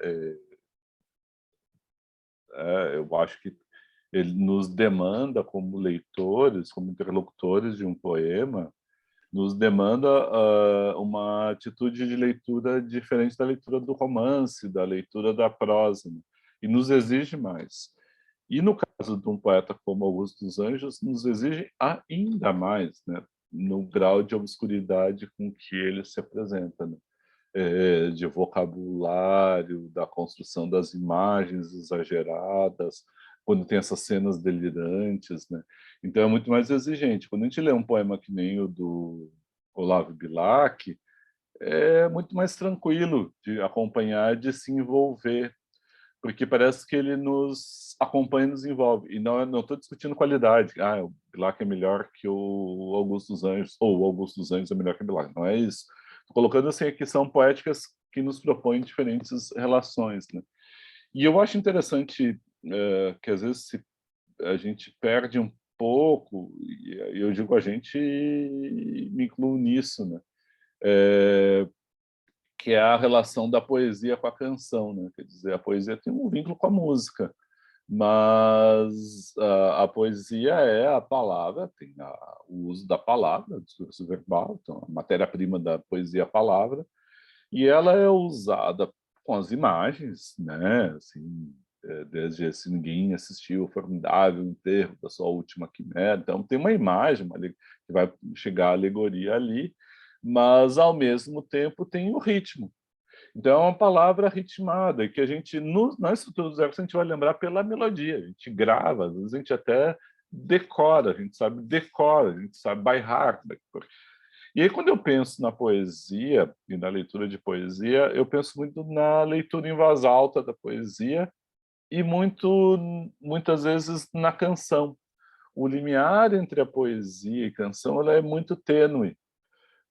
eu acho que ele nos demanda, como leitores, como interlocutores de um poema, nos demanda uma atitude de leitura diferente da leitura do romance, da leitura da prosa, né? E nos exige mais. E no caso de um poeta como Augusto dos Anjos, nos exige ainda mais, né? No grau de obscuridade com que ele se apresenta, né? De vocabulário, da construção das imagens exageradas, quando tem essas cenas delirantes, né? Então é muito mais exigente. Quando a gente lê um poema que nem o do Olavo Bilac, é muito mais tranquilo de acompanhar, de se envolver, porque parece que ele nos acompanha e nos envolve. E não estou discutindo qualidade. O Bilac é melhor que o Augusto dos Anjos, ou o Augusto dos Anjos é melhor que o Bilac. Não é isso. Estou colocando assim que são poéticas que nos propõem diferentes relações, né? E eu acho interessante que às vezes a gente perde um pouco, e eu digo a gente e me incluo nisso, né? Que é a relação da poesia com a canção, né? Quer dizer, a poesia tem um vínculo com a música, mas a poesia é a palavra, tem o uso da palavra, o discurso verbal, então a matéria-prima da poesia é a palavra, e ela é usada com as imagens, né? Assim, desde esse ninguém assistiu o formidável enterro da sua última quimera, então tem uma imagem que vai chegar à alegoria ali, mas ao mesmo tempo tem o ritmo. Então é uma palavra ritmada, e que a gente, na estrutura dos versos, a gente vai lembrar pela melodia, a gente grava, às vezes a gente até decora, a gente sabe decora, a gente sabe by heart. E aí quando eu penso na poesia e na leitura de poesia, eu penso muito na leitura em voz alta da poesia e muitas vezes na canção. O limiar entre a poesia e canção ela é muito tênue,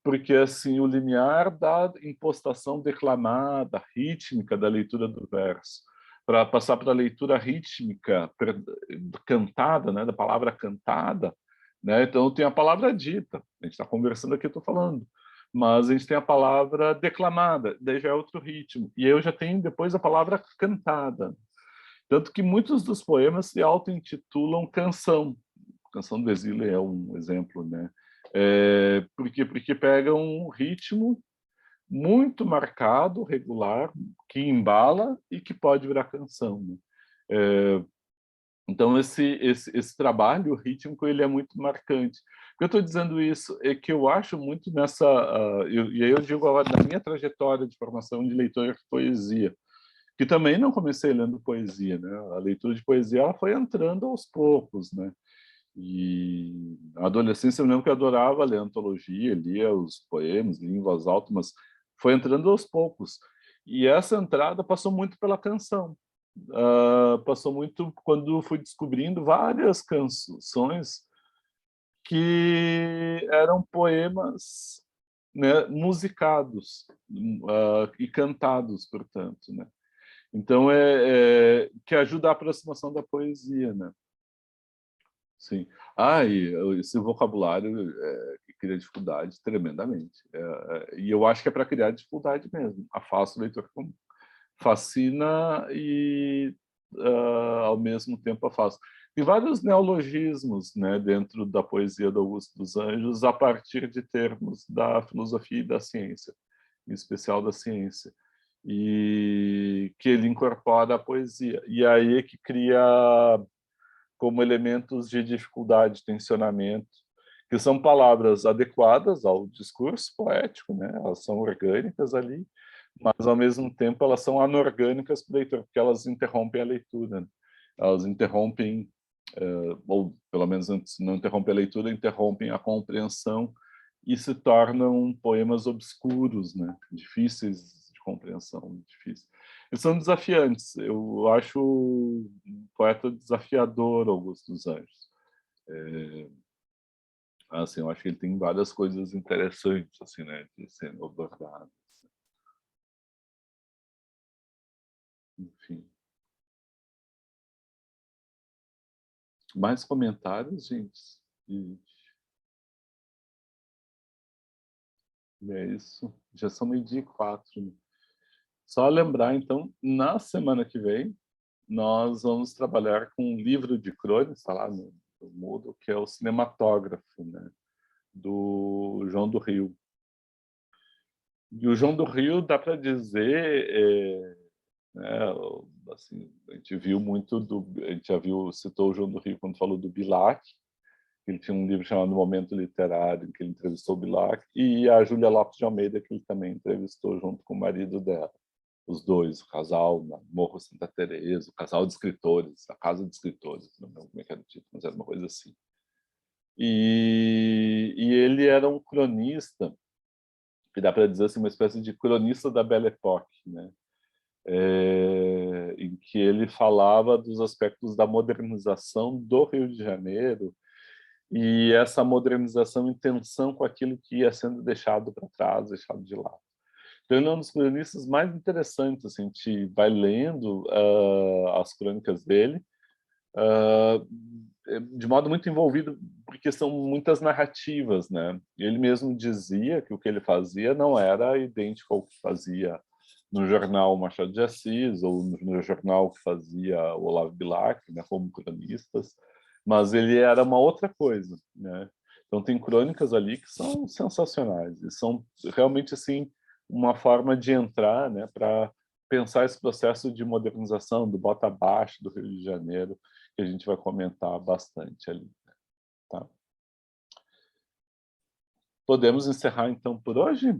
porque assim o limiar da impostação declamada, rítmica da leitura do verso, para passar para a leitura rítmica cantada, né, da palavra cantada, né? Então tem a palavra dita, a gente está conversando aqui, eu estou falando, mas a gente tem a palavra declamada, daí já é outro ritmo, e eu já tenho depois a palavra cantada, tanto que muitos dos poemas se auto-intitulam canção. Canção do Exílio é um exemplo, né? Porque pega um ritmo muito marcado, regular, que embala e que pode virar canção, né? Então, esse trabalho rítmico ele é muito marcante. O que eu estou dizendo isso é que eu acho muito nessa... e aí eu digo agora, na minha trajetória de formação de leitor de poesia, que também não comecei lendo poesia, né? A leitura de poesia ela foi entrando aos poucos, né? E na adolescência eu lembro que eu adorava ler antologia, lia os poemas, lia em voz alta, mas foi entrando aos poucos. E essa entrada passou muito pela canção. Passou muito quando fui descobrindo várias canções que eram poemas, né, musicados e cantados, portanto, né? Então, que ajuda a aproximação da poesia, né? Sim. E esse vocabulário que cria dificuldade tremendamente. E eu acho que é para criar dificuldade mesmo. Afasta o leitor, fascina e, ao mesmo tempo, afasta. Tem vários neologismos, né, dentro da poesia do Augusto dos Anjos, a partir de termos da filosofia e da ciência, em especial da ciência, e que ele incorpora a poesia. E aí é que cria como elementos de dificuldade, tensionamento, que são palavras adequadas ao discurso poético, né? Elas são orgânicas ali, mas, ao mesmo tempo, elas são anorgânicas para o leitor, porque elas interrompem a leitura, né? Elas interrompem, ou pelo menos não interrompem a leitura, interrompem a compreensão e se tornam poemas obscuros, né? Difíceis de compreensão, difíceis. Eles são desafiantes. Eu acho um poeta desafiador, Augusto dos Anjos. Assim, eu acho que ele tem várias coisas interessantes, assim, né, de sendo abordadas. Enfim. Mais comentários, gente? E é isso. Já são 12h04, né? Só lembrar, então, na semana que vem, nós vamos trabalhar com um livro de crônicas, está lá no Moodle, que é o Cinematógrafo, né, do João do Rio. E o João do Rio, dá para dizer, né, assim, a gente viu muito a gente já citou o João do Rio quando falou do Bilac, ele tinha um livro chamado Momento Literário, em que ele entrevistou o Bilac, e a Júlia Lopes de Almeida, que ele também entrevistou junto com o marido dela. Os dois, o casal na Morro Santa Teresa, o casal de escritores, a casa de escritores, não lembro como é que era o título, mas era uma coisa assim. E ele era um cronista, que dá para dizer assim, uma espécie de cronista da Belle Époque, né? Em que ele falava dos aspectos da modernização do Rio de Janeiro e essa modernização em tensão com aquilo que ia sendo deixado para trás, deixado de lado. Então, ele é um dos cronistas mais interessantes. Assim, a gente vai lendo as crônicas dele de modo muito envolvido, porque são muitas narrativas, né? Ele mesmo dizia que o que ele fazia não era idêntico ao que fazia no jornal Machado de Assis ou no jornal que fazia o Olavo Bilac, né, como cronistas, mas ele era uma outra coisa, né? Então tem crônicas ali que são sensacionais e são realmente assim uma forma de entrar, né, para pensar esse processo de modernização do bota abaixo do Rio de Janeiro, que a gente vai comentar bastante ali, tá? Podemos encerrar então por hoje?